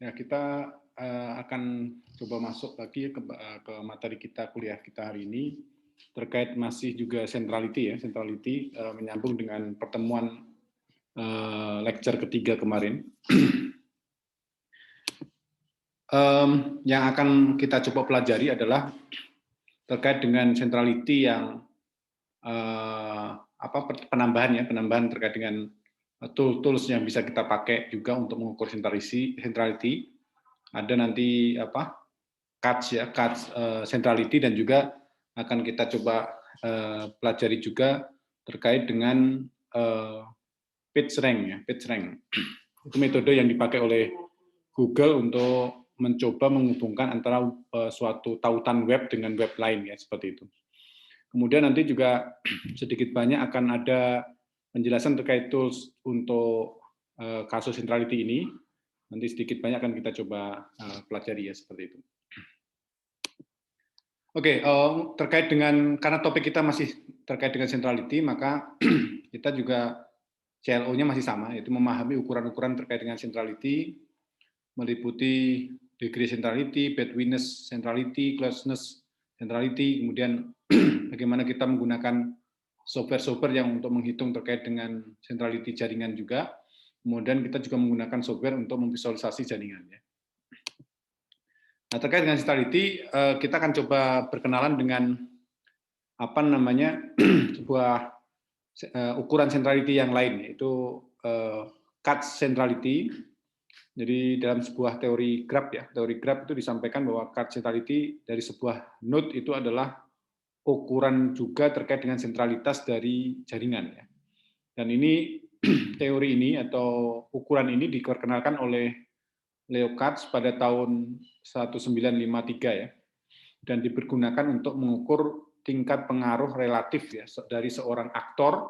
Ya, kita akan coba masuk lagi ke materi kita kuliah kita hari ini terkait masih juga centrality ya, centrality menyambung dengan pertemuan lecture ketiga kemarin. Yang akan kita coba pelajari adalah terkait dengan centrality yang penambahan terkait dengan tools yang bisa kita pakai juga untuk mengukur centrality. Ada nanti CATS ya, CATS centrality, dan juga akan kita coba pelajari juga terkait dengan PageRank ya, PageRank. Itu metode yang dipakai oleh Google untuk mencoba menghubungkan antara suatu tautan web dengan web lain ya, seperti itu. Kemudian nanti juga sedikit banyak akan ada penjelasan terkait tools untuk kasus centrality ini. Nanti sedikit banyak akan kita coba pelajari ya, seperti itu. Oke, terkait dengan, karena topik kita masih terkait dengan centrality, maka kita juga CLO-nya masih sama, yaitu memahami ukuran-ukuran terkait dengan centrality, meliputi degree centrality, bedwiness centrality, closeness centrality, kemudian bagaimana kita menggunakan software-software yang untuk menghitung terkait dengan centrality jaringan juga, kemudian kita juga menggunakan software untuk memvisualisasi jaringannya. Nah, terkait dengan centrality, kita akan coba berkenalan dengan sebuah ukuran centrality yang lain, yaitu CATS centrality. Jadi dalam sebuah teori graph ya, teori graph itu disampaikan bahwa CATS centrality dari sebuah node itu adalah ukuran juga terkait dengan sentralitas dari jaringan ya. Dan ini teori ini atau ukuran ini diperkenalkan oleh Leo Katz pada tahun 1953 ya, dan dipergunakan untuk mengukur tingkat pengaruh relatif ya dari seorang aktor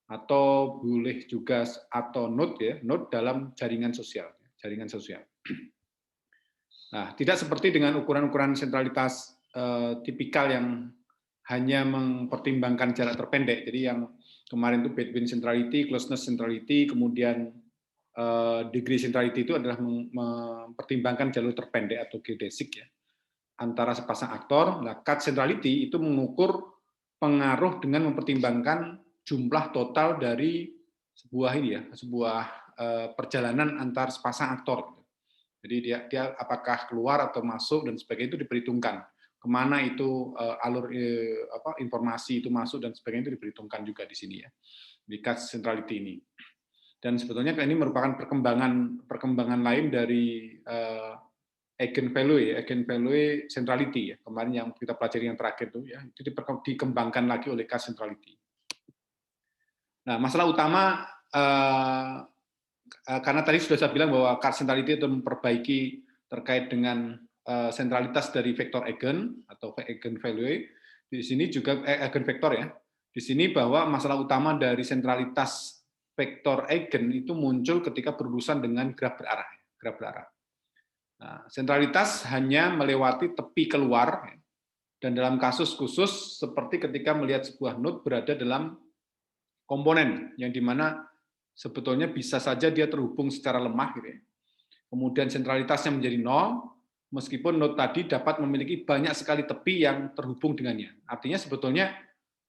atau boleh juga atau node ya, node dalam jaringan sosial. Nah, tidak seperti dengan ukuran-ukuran sentralitas tipikal yang hanya mempertimbangkan jarak terpendek. Jadi yang kemarin itu bedwin centrality, closeness centrality, kemudian degree centrality itu adalah mempertimbangkan jalur terpendek atau geodesic ya, antara sepasang aktor. Nah, CATS centrality itu mengukur pengaruh dengan mempertimbangkan jumlah total dari sebuah perjalanan antar sepasang aktor. Jadi dia apakah keluar atau masuk dan sebagainya itu diperhitungkan. Kemana itu alur informasi itu masuk dan sebagainya itu diperhitungkan juga di sini ya, di CATS centrality ini. Dan sebetulnya ini merupakan perkembangan lain dari eigenvalue centrality ya, kemarin yang kita pelajari yang terakhir itu ya, itu dikembangkan lagi oleh CATS centrality. Nah, masalah utama karena tadi sudah saya bilang bahwa CATS centrality itu memperbaiki terkait dengan sentralitas dari vektor eigen atau eigenvalue. Di sini juga eigenvektor ya. Di sini bahwa masalah utama dari sentralitas vektor eigen itu muncul ketika berurusan dengan graf berarah. Nah, sentralitas hanya melewati tepi keluar, dan dalam kasus khusus seperti ketika melihat sebuah node berada dalam komponen yang dimana sebetulnya bisa saja dia terhubung secara lemah gitu ya. Kemudian sentralitasnya menjadi 0, meskipun node tadi dapat memiliki banyak sekali tepi yang terhubung dengannya. Artinya sebetulnya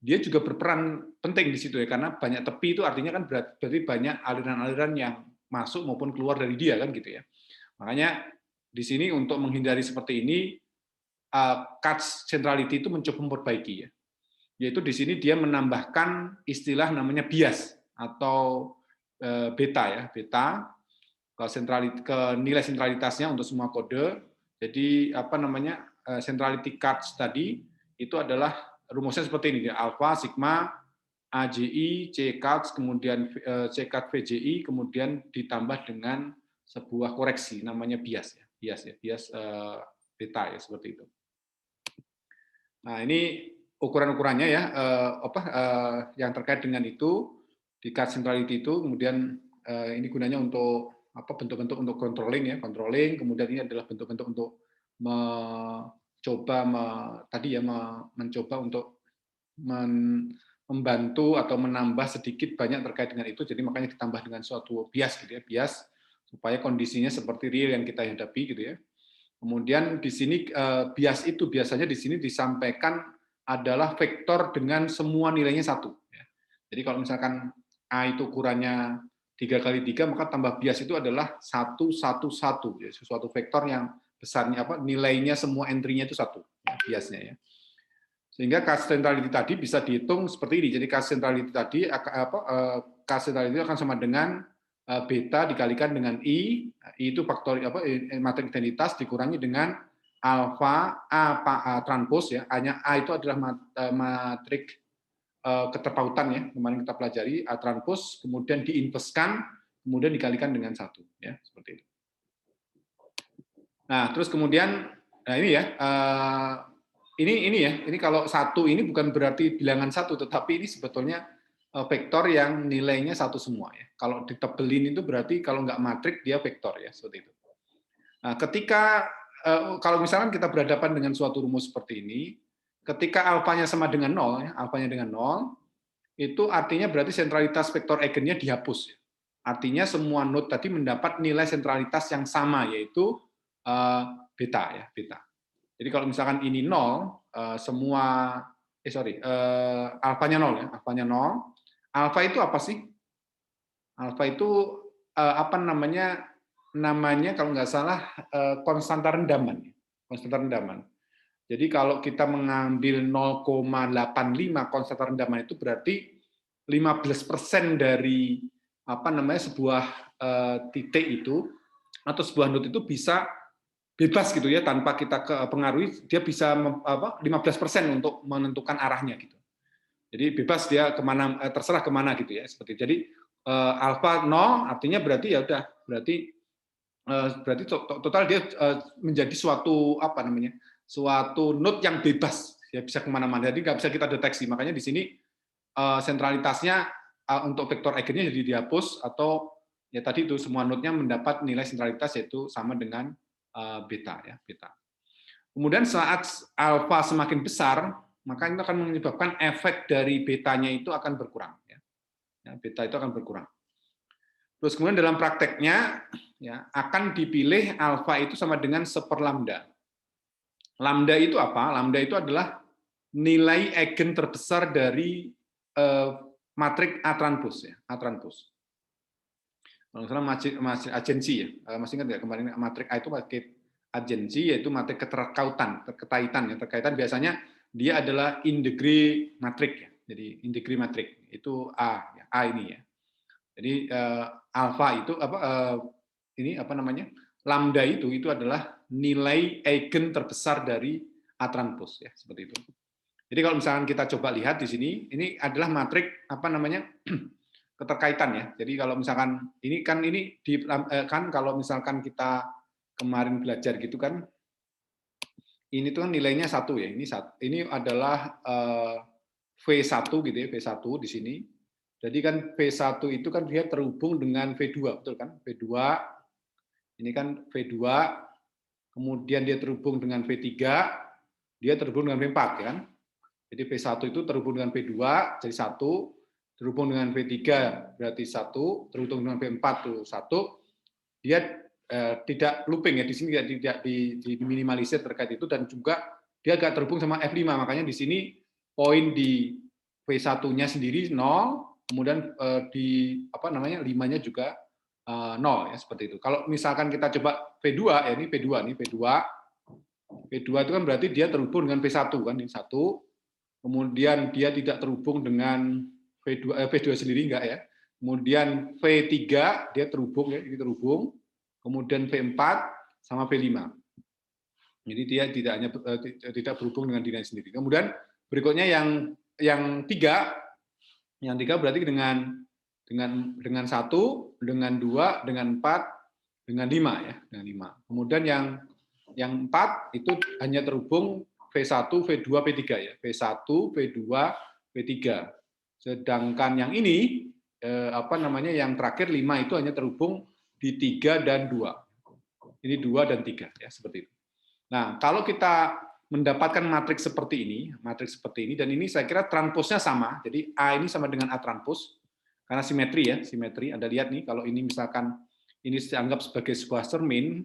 dia juga berperan penting di situ ya, karena banyak tepi itu artinya kan berarti banyak aliran-aliran yang masuk maupun keluar dari dia kan gitu ya. Makanya di sini untuk menghindari seperti ini, CATS centrality itu mencoba memperbaiki ya. Yaitu di sini dia menambahkan istilah namanya bias atau beta ya, beta ke nilai sentralitasnya untuk semua kode. Jadi centrality CATS tadi itu adalah rumusnya seperti ini, alpha, sigma, AJI, C CATS, kemudian C CAT VJI, kemudian ditambah dengan sebuah koreksi namanya bias beta ya, seperti itu. Nah, ini ukuran-ukurannya ya, yang terkait dengan itu di CATS centrality itu. Kemudian ini gunanya untuk bentuk-bentuk untuk controlling, kemudian ini adalah bentuk-bentuk untuk mencoba untuk membantu atau menambah sedikit banyak terkait dengan itu. Jadi makanya ditambah dengan suatu bias gitu ya, bias. supaya kondisinya seperti real yang kita hadapi gitu ya. Kemudian di sini bias itu biasanya di sini disampaikan adalah vektor dengan semua nilainya satu. Jadi kalau misalkan A itu ukurannya 3 kali 3, maka tambah bias itu adalah 1, 1, 1. Ya, sesuatu vektor yang besarnya nilainya semua entry-nya itu satu, ya, biasnya ya. Sehingga case centrality tadi bisa dihitung seperti ini. Jadi case centrality tadi case centrality akan sama dengan beta dikalikan dengan I itu faktor matrik identitas dikurangi dengan alfa A transpose ya. Hanya A itu adalah matrik keterpautan ya, kemarin kita pelajari A transpose, kemudian diinverskan, kemudian dikalikan dengan 1 ya, seperti itu. Nah, terus kemudian ini ya, ini kalau 1 ini bukan berarti bilangan 1, tetapi ini sebetulnya vektor yang nilainya 1 semua ya. Kalau ditebelin itu berarti kalau nggak matrik dia vektor ya, seperti itu. Nah, ketika kalau misalkan kita berhadapan dengan suatu rumus seperti ini, ketika alfanya sama dengan 0 ya, alfanya dengan 0, itu artinya berarti sentralitas vektor eigennya dihapus. Artinya semua node tadi mendapat nilai sentralitas yang sama, yaitu beta ya, beta. Jadi kalau misalkan ini 0, semua alfanya 0 ya, alfanya 0. Alfa itu apa sih? Alfa itu apa namanya? Namanya kalau nggak salah konstanta rendaman. Konstanta rendaman. Jadi kalau kita mengambil 0,85 konstanta rendaman itu berarti 15% dari apa namanya sebuah titik itu atau sebuah node itu bisa bebas gitu ya, tanpa kita pengaruhi, dia bisa 15% untuk menentukan arahnya gitu. Jadi bebas dia kemana, terserah kemana gitu ya, seperti itu. Jadi alfa 0 artinya berarti ya udah, berarti total dia menjadi suatu apa namanya, suatu node yang bebas ya, bisa kemana-mana. Jadi nggak bisa kita deteksi. Makanya di sini sentralitasnya untuk vektor eigennya jadi dihapus, atau ya tadi itu semua node-nya mendapat nilai sentralitas yaitu sama dengan beta ya, beta. Kemudian saat alfa semakin besar, maka itu akan menyebabkan efek dari betanya itu akan berkurang ya. Beta itu akan berkurang. Terus kemudian dalam prakteknya ya akan dipilih alfa itu sama dengan 1/λ. Lambda itu apa? Lambda itu adalah nilai eigen terbesar dari matrik A transpose ya, A transpose. Kalau salah matrik agensi ya, masih ingat ya kemarin matrik A itu matrik agensi, yaitu matrik keterkaitan ya, terkaitan biasanya dia adalah in degree matrik ya. Jadi in degree matrik itu A ya, A ini ya. Jadi alfa itu ini apa namanya? Lambda itu adalah nilai eigen terbesar dari A transpose ya, seperti itu. Jadi kalau misalkan kita coba lihat di sini, ini adalah matrik apa namanya? Keterkaitan ya. Jadi kalau misalkan ini kan kalau misalkan kita kemarin belajar gitu kan, ini tuh kan nilainya 1 ya. Ini adalah V1 gitu ya, V1 di sini. Jadi kan V1 itu kan dia terhubung dengan V2, betul kan? V2 ini kan V2, kemudian dia terhubung dengan V3, dia terhubung dengan V4 kan? Jadi V1 itu terhubung dengan V2 jadi 1, terhubung dengan V3 berarti 1, terhubung dengan V4 itu 1. Dia tidak looping ya, di sini tidak diminimalisir terkait itu, dan juga dia agak terhubung sama F5, makanya di sini poin di V1-nya sendiri 0, kemudian di apa namanya 5-nya juga 0 ya, seperti itu. Kalau misalkan kita coba V2 ya, ini V2 nih, V2 itu kan berarti dia terhubung dengan V1 kan, ini 1. Kemudian dia tidak terhubung dengan V2 sendiri enggak ya. Kemudian V3 dia terhubung ya, ini terhubung. Kemudian V4 sama V5. Jadi dia tidak berhubung dengan dirinya sendiri. Kemudian berikutnya yang 3 berarti dengan 1, dengan 2, dengan 4, dengan 5 ya, dengan 5. Kemudian yang 4 itu hanya terhubung V1, V2, V3 ya. V1, V2, V3. Sedangkan yang ini apa namanya yang terakhir 5 itu hanya terhubung di 3 dan 2. Ini 2 dan 3 ya, seperti itu. Nah, kalau kita mendapatkan matriks seperti ini, dan ini saya kira transposnya sama. Jadi A ini sama dengan A transpose karena simetri ya, simetri. Anda lihat nih kalau ini misalkan ini dianggap sebagai sebuah cermin,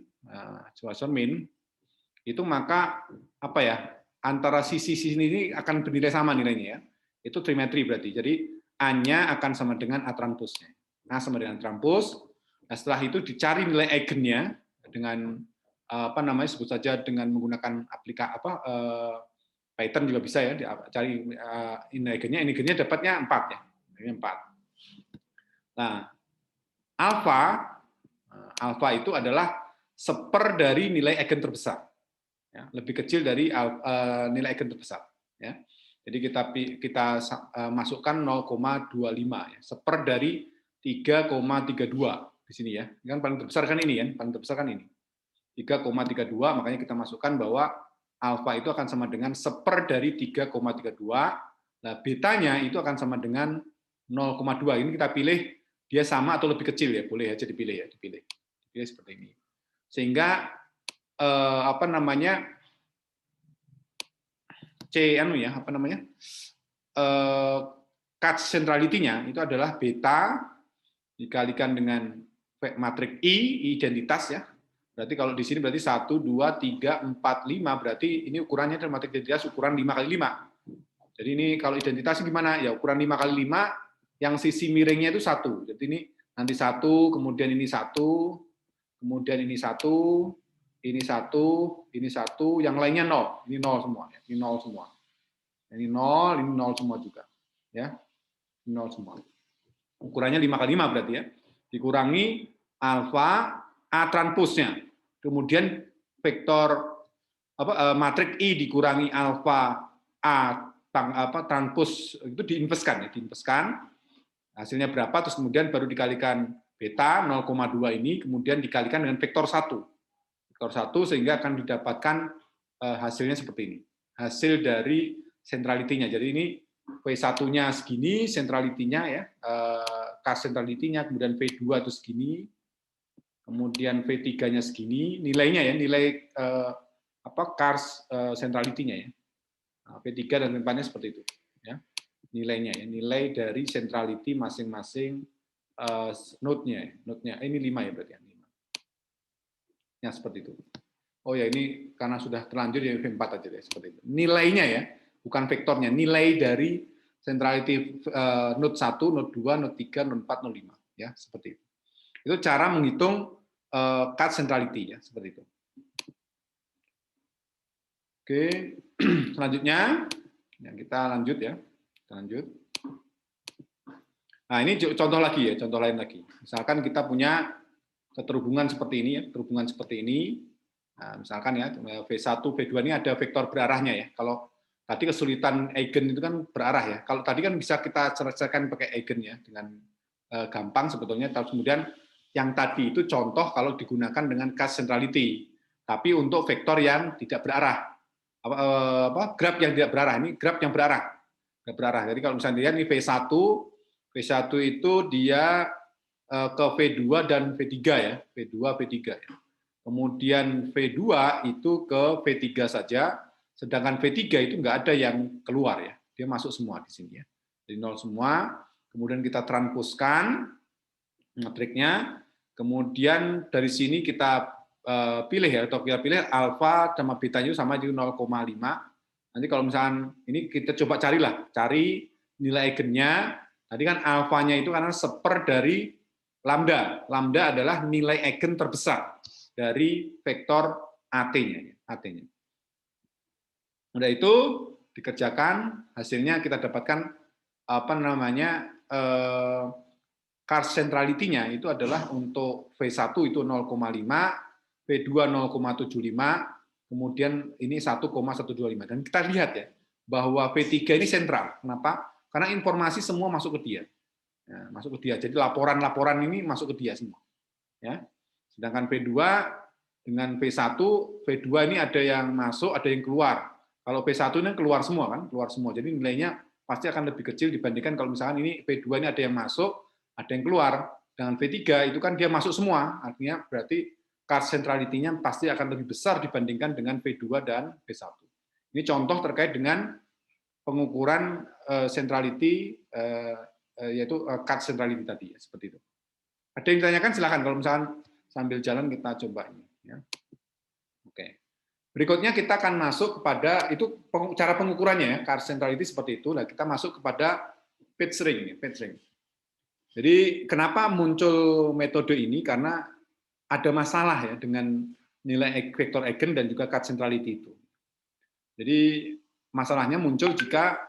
itu maka apa ya, antara sisi-sisi ini akan bernilai sama nilainya ya. Itu trimetri berarti. Jadi A-nya akan sama dengan A transpose-nya. A sama dengan transpose. Nah, setelah itu dicari nilai eigennya dengan apa namanya, sebut saja dengan menggunakan Python juga bisa ya, cari nilai eigennya dapatnya 4 ya. Ini 4. Nah, alfa itu adalah seper dari nilai eigen terbesar. Ya, lebih kecil dari nilai eigen terbesar. Ya. Jadi kita masukkan 0,25 ya, seper dari 3,32 di sini ya. Ini kan paling terbesar kan ini ya, paling terbesar kan ini. 3,32, makanya kita masukkan bahwa alfa itu akan sama dengan seper dari 3,32. Nah, betanya itu akan sama dengan 0,2. Ini kita pilih dia sama atau lebih kecil ya, boleh aja dipilih ya, dipilih seperti ini. Sehingga apa namanya, cut centrality-nya itu adalah beta dikalikan dengan matriks I identitas ya. Berarti kalau di sini berarti 1, 2, 3, 4, 5, berarti ini ukurannya adalah matriks identitas ukuran 5 kali 5. Jadi ini kalau identitas gimana? Ya ukuran 5 kali 5 yang sisi miringnya itu 1. Jadi ini nanti 1, kemudian ini 1, kemudian ini 1, ini 1, ini 1, yang lainnya 0. Ini 0 semua. Ini 0 semua. Ini 0, ini 0 semua juga. Ya, 0 semua. Ukurannya 5 kali 5 berarti ya. Dikurangi alfa A transpose-nya. Kemudian vektor matriks I dikurangi alfa A transpose itu diinverskan ya, diinverskan. Hasilnya berapa, terus kemudian baru dikalikan beta 0,2 ini, kemudian dikalikan dengan vektor 1. Vektor 1 sehingga akan didapatkan hasilnya seperti ini. Hasil dari centrality-nya. Jadi ini V1-nya segini, centrality-nya ya, cars centrality-nya, kemudian V2 itu segini, kemudian V3-nya segini, nilainya ya, nilai cars centrality-nya ya. V3 dan V4-nya seperti itu ya. Nilainya ya, nilai dari centrality masing-masing node-nya. Node-nya ini 5 ya berarti ya, 5. Ya seperti itu. Oh ya, ini karena sudah terlanjur ya V4 aja deh seperti itu. Nilainya ya, bukan vektornya, nilai dari centrality node 1, node 2, node 3, node 4, node 5 ya, seperti itu. Itu cara menghitung cut centrality ya, seperti itu. Oke, selanjutnya ya, kita lanjut ya. Kita lanjut. Nah, ini contoh lagi ya, contoh lain lagi. Misalkan kita punya keterhubungan seperti ini ya, terhubungan seperti ini. Nah, misalkan ya V1, V2 ini ada vektor berarahnya ya. Kalau tadi kesulitan eigen itu kan berarah ya. Kalau tadi kan bisa kita selesaikan pakai eigen ya dengan gampang sebetulnya. Tapi kemudian yang tadi itu contoh kalau digunakan dengan cast centrality. Tapi untuk vektor yang tidak berarah, graf yang tidak berarah, ini graf yang berarah. Berarah. Jadi kalau misalnya lihat ini V1 itu dia ke V2 dan V3 ya, V2, V3 ya. Kemudian V2 itu ke V3 saja, sedangkan V3 itu nggak ada yang keluar ya, dia masuk semua di sini ya. Jadi 0 semua, kemudian kita transposkan matriknya, kemudian dari sini kita pilih ya, atau kita pilih alfa sama betanya sama di 0,5. Nanti kalau misalkan ini kita coba cari nilai eigennya. Tadi kan alfanya itu karena seper dari lambda. Lambda adalah nilai eigen terbesar dari vektor AT-nya. Udah itu dikerjakan, hasilnya kita dapatkan apa namanya cars centrality-nya itu adalah untuk V1 itu 0,5, V2 0,75, kemudian ini 1,125. Dan kita lihat ya bahwa V3 ini sentral. Kenapa? Karena informasi semua masuk ke dia. Ya, masuk ke dia. Jadi laporan-laporan ini masuk ke dia semua. Ya. Sedangkan V2 dengan V1, V2 ini ada yang masuk, ada yang keluar. Kalau V1 ini keluar semua kan, keluar semua. Jadi nilainya pasti akan lebih kecil dibandingkan kalau misalkan ini V2 ini ada yang masuk, ada yang keluar. Dengan V3 itu kan dia masuk semua. Artinya berarti cars centrality-nya pasti akan lebih besar dibandingkan dengan V2 dan V1. Ini contoh terkait dengan pengukuran centrality, yaitu cars centrality tadi, seperti itu. Ada yang ditanyakan silakan kalau misalkan sambil jalan kita coba ini. Ya. Oke. Berikutnya kita akan masuk kepada itu cara pengukurannya ya, car centrality seperti itu. Nah, kita masuk kepada pitch ring. Jadi kenapa muncul metode ini? Karena ada masalah ya dengan nilai vektor eigen dan juga car centrality itu. Jadi masalahnya muncul jika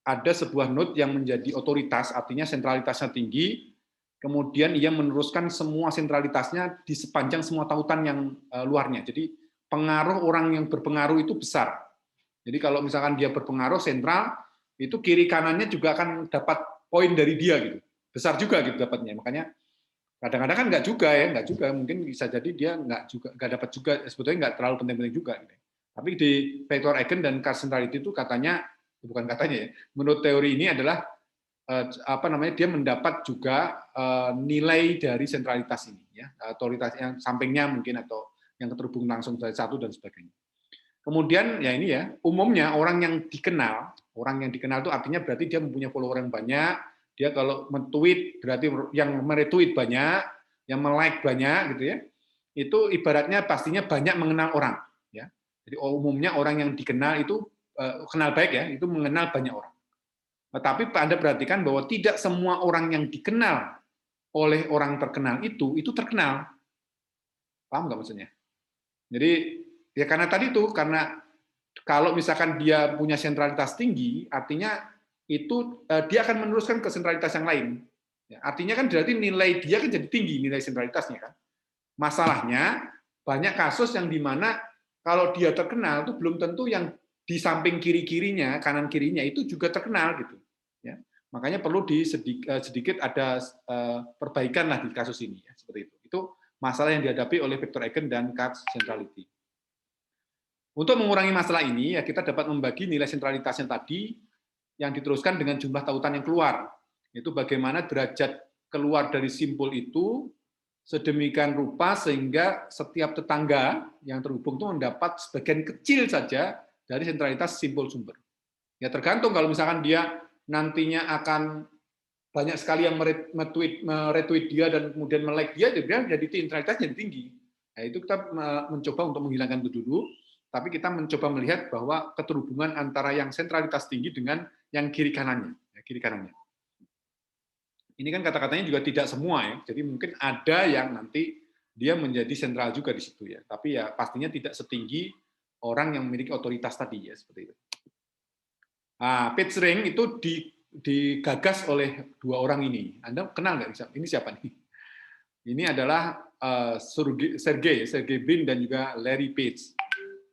ada sebuah node yang menjadi otoritas, artinya sentralitasnya tinggi, kemudian ia meneruskan semua sentralitasnya di sepanjang semua tautan yang luarnya. Jadi pengaruh orang yang berpengaruh itu besar. Jadi kalau misalkan dia berpengaruh sentral, itu kiri kanannya juga akan dapat poin dari dia gitu. Besar juga gitu dapatnya. Makanya kadang-kadang kan nggak juga, mungkin bisa jadi dia nggak dapat juga, sebetulnya nggak terlalu penting-penting juga. Gitu. Tapi di vektor eigen dan car centrality itu katanya, bukan katanya ya, menurut teori ini adalah dia mendapat juga nilai dari sentralitas ini, ya, otoritas yang sampingnya mungkin atau yang terhubung langsung dari satu dan sebagainya. Kemudian ya ini ya, umumnya orang yang dikenal itu artinya berarti dia mempunyai follower yang banyak. Dia kalau men-tweet berarti yang meretweet banyak, yang me-like banyak gitu ya. Itu ibaratnya pastinya banyak mengenal orang ya. Jadi umumnya orang yang dikenal itu kenal baik ya, itu mengenal banyak orang. Tetapi Anda perhatikan bahwa tidak semua orang yang dikenal oleh orang terkenal itu terkenal. Paham nggak maksudnya? Jadi ya karena tadi itu, karena kalau misalkan dia punya sentralitas tinggi, artinya itu dia akan meneruskan ke sentralitas yang lain. Ya, artinya kan berarti nilai dia kan jadi tinggi, nilai sentralitasnya kan. Masalahnya banyak kasus yang dimana kalau dia terkenal itu belum tentu yang di samping kiri-kirinya, kanan kirinya itu juga terkenal gitu. Ya, makanya perlu sedikit ada perbaikan lah di kasus ini ya, seperti itu. Itu masalah yang dihadapi oleh vektor eigen dan car centrality. Untuk mengurangi masalah ini, ya kita dapat membagi nilai sentralitasnya tadi yang diteruskan dengan jumlah tautan yang keluar. Itu bagaimana derajat keluar dari simpul itu sedemikian rupa sehingga setiap tetangga yang terhubung itu mendapat sebagian kecil saja dari sentralitas simpul sumber. Ya tergantung, kalau misalkan dia nantinya akan banyak sekali yang meretweet dia dan kemudian melike dia, jadi sentralitasnya jadi tinggi. Nah, itu kita mencoba untuk menghilangkan itu dulu. Tapi kita mencoba melihat bahwa keterhubungan antara yang sentralitas tinggi dengan yang kiri kanannya. Ini kan kata-katanya juga tidak semua ya. Jadi mungkin ada yang nanti dia menjadi sentral juga di situ ya. Tapi ya pastinya tidak setinggi orang yang memiliki otoritas tadi ya, seperti itu. Nah, pitch ring itu digagas oleh dua orang ini. Anda kenal nggak? Ini siapa nih? Ini adalah Sergey Brin dan juga Larry Page.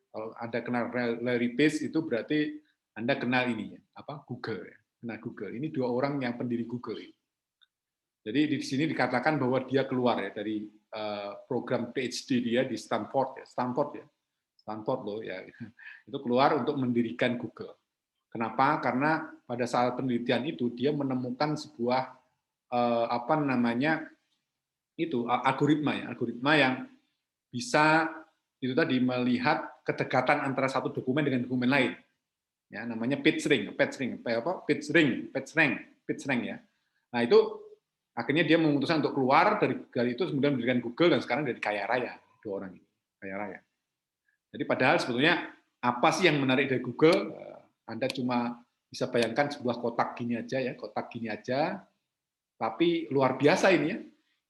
Kalau Anda kenal Larry Page itu berarti Anda kenal ini ya, Google ya. Nah, Google. Ini dua orang yang pendiri Google. Jadi di sini dikatakan bahwa dia keluar ya dari program PhD dia di Stanford loh ya. Itu keluar untuk mendirikan Google. Kenapa? Karena pada saat penelitian itu dia menemukan sebuah algoritma yang bisa itu tadi melihat kedekatan antara satu dokumen dengan dokumen lain. Ya, namanya pitch ring ya. Nah, itu akhirnya dia memutuskan untuk keluar dari itu, kemudian mendirikan Google dan sekarang dari kaya raya, dua orang ini, kaya raya. Jadi padahal sebetulnya apa sih yang menarik dari Google? Anda cuma bisa bayangkan sebuah kotak gini aja, tapi luar biasa ini ya.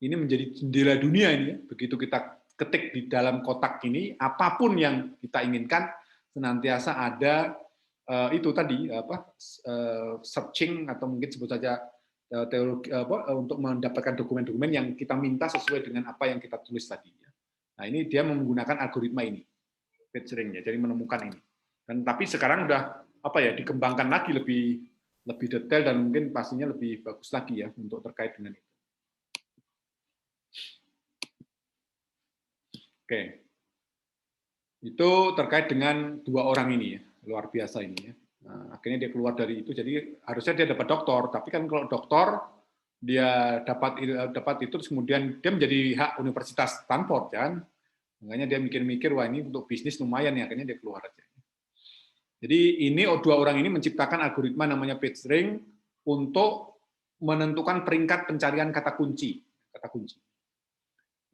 Ini menjadi jendela dunia ini ya. Begitu kita ketik di dalam kotak ini, apapun yang kita inginkan senantiasa ada itu tadi searching atau mungkin sebut saja teologi untuk mendapatkan dokumen-dokumen yang kita minta sesuai dengan apa yang kita tulis tadi. Nah, ini dia menggunakan algoritma ini, pitch ring ya, jadi menemukan ini. Dan tapi sekarang udah dikembangkan lagi lebih detail dan mungkin pastinya lebih bagus lagi ya untuk terkait dengan itu. Oke, itu terkait dengan dua orang ini ya, luar biasa ini ya. Nah, akhirnya dia keluar dari itu, jadi harusnya dia dapat doktor, tapi kan kalau doktor dia dapat itu terus kemudian dia menjadi hak Universitas Stanford kan, makanya dia mikir-mikir wah ini untuk bisnis lumayan ya, akhirnya dia keluar aja. Jadi ini dua orang ini menciptakan algoritma namanya pitch ring untuk menentukan peringkat pencarian kata kunci.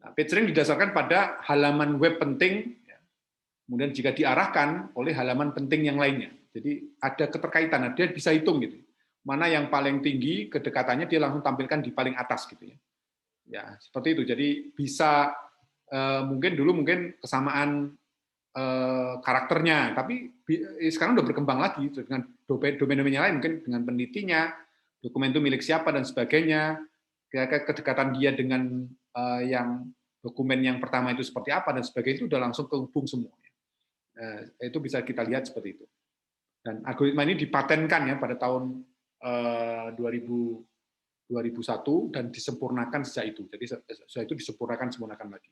Nah, PageRank didasarkan pada halaman web penting, kemudian jika diarahkan oleh halaman penting yang lainnya. Jadi ada keterkaitan, dia bisa hitung gitu. Mana yang paling tinggi kedekatannya dia langsung tampilkan di paling atas gitu ya. Ya, seperti itu. Jadi bisa mungkin kesamaan karakternya, tapi sekarang udah berkembang lagi dengan domain-domain yang lain, mungkin dengan penelitinya, dokumen itu milik siapa dan sebagainya, kedekatan dia dengan yang dokumen yang pertama itu seperti apa dan sebagainya, itu udah langsung kehubung semua. Itu bisa kita lihat seperti itu. Dan algoritma ini dipatenkan ya pada tahun 2001 dan disempurnakan sejak itu. Jadi sejak itu disempurnakan lagi.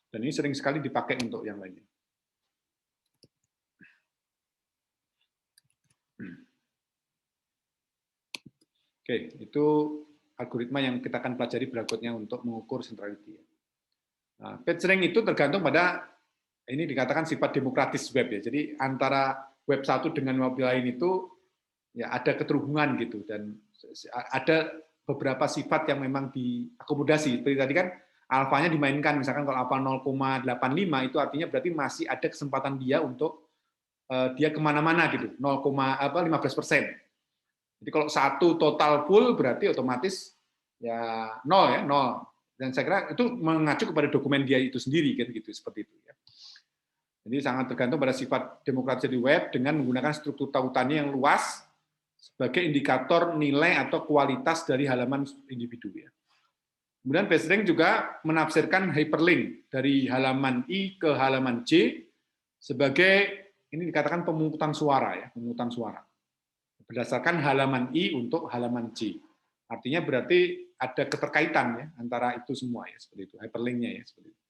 Dan ini sering sekali dipakai untuk yang lainnya. Oke, itu algoritma yang kita akan pelajari berikutnya untuk mengukur centrality. Nah, PageRank itu tergantung pada, ini dikatakan sifat demokratis web ya. Jadi antara web satu dengan web lain itu ya ada keterhubungan gitu, dan ada beberapa sifat yang memang diakomodasi. Seperti tadi kan alfanya dimainkan, misalkan kalau alfa 0,85 itu artinya berarti masih ada kesempatan dia untuk dia kemana-mana gitu, 0,15%. Jadi kalau satu total full berarti otomatis ya 0 ya, 0. Dan saya kira itu mengacu kepada dokumen dia itu sendiri kan gitu, seperti itu ya. Jadi sangat tergantung pada sifat demokratis di web dengan menggunakan struktur tautannya yang luas sebagai indikator nilai atau kualitas dari halaman individu ya. Kemudian PageRank juga menafsirkan hyperlink dari halaman I ke halaman J sebagai, ini dikatakan pemungutan suara ya, pemungutan suara. Berdasarkan halaman I untuk halaman J. Artinya berarti ada keterkaitan ya antara itu semua ya, seperti itu, hyperlinknya ya, seperti itu.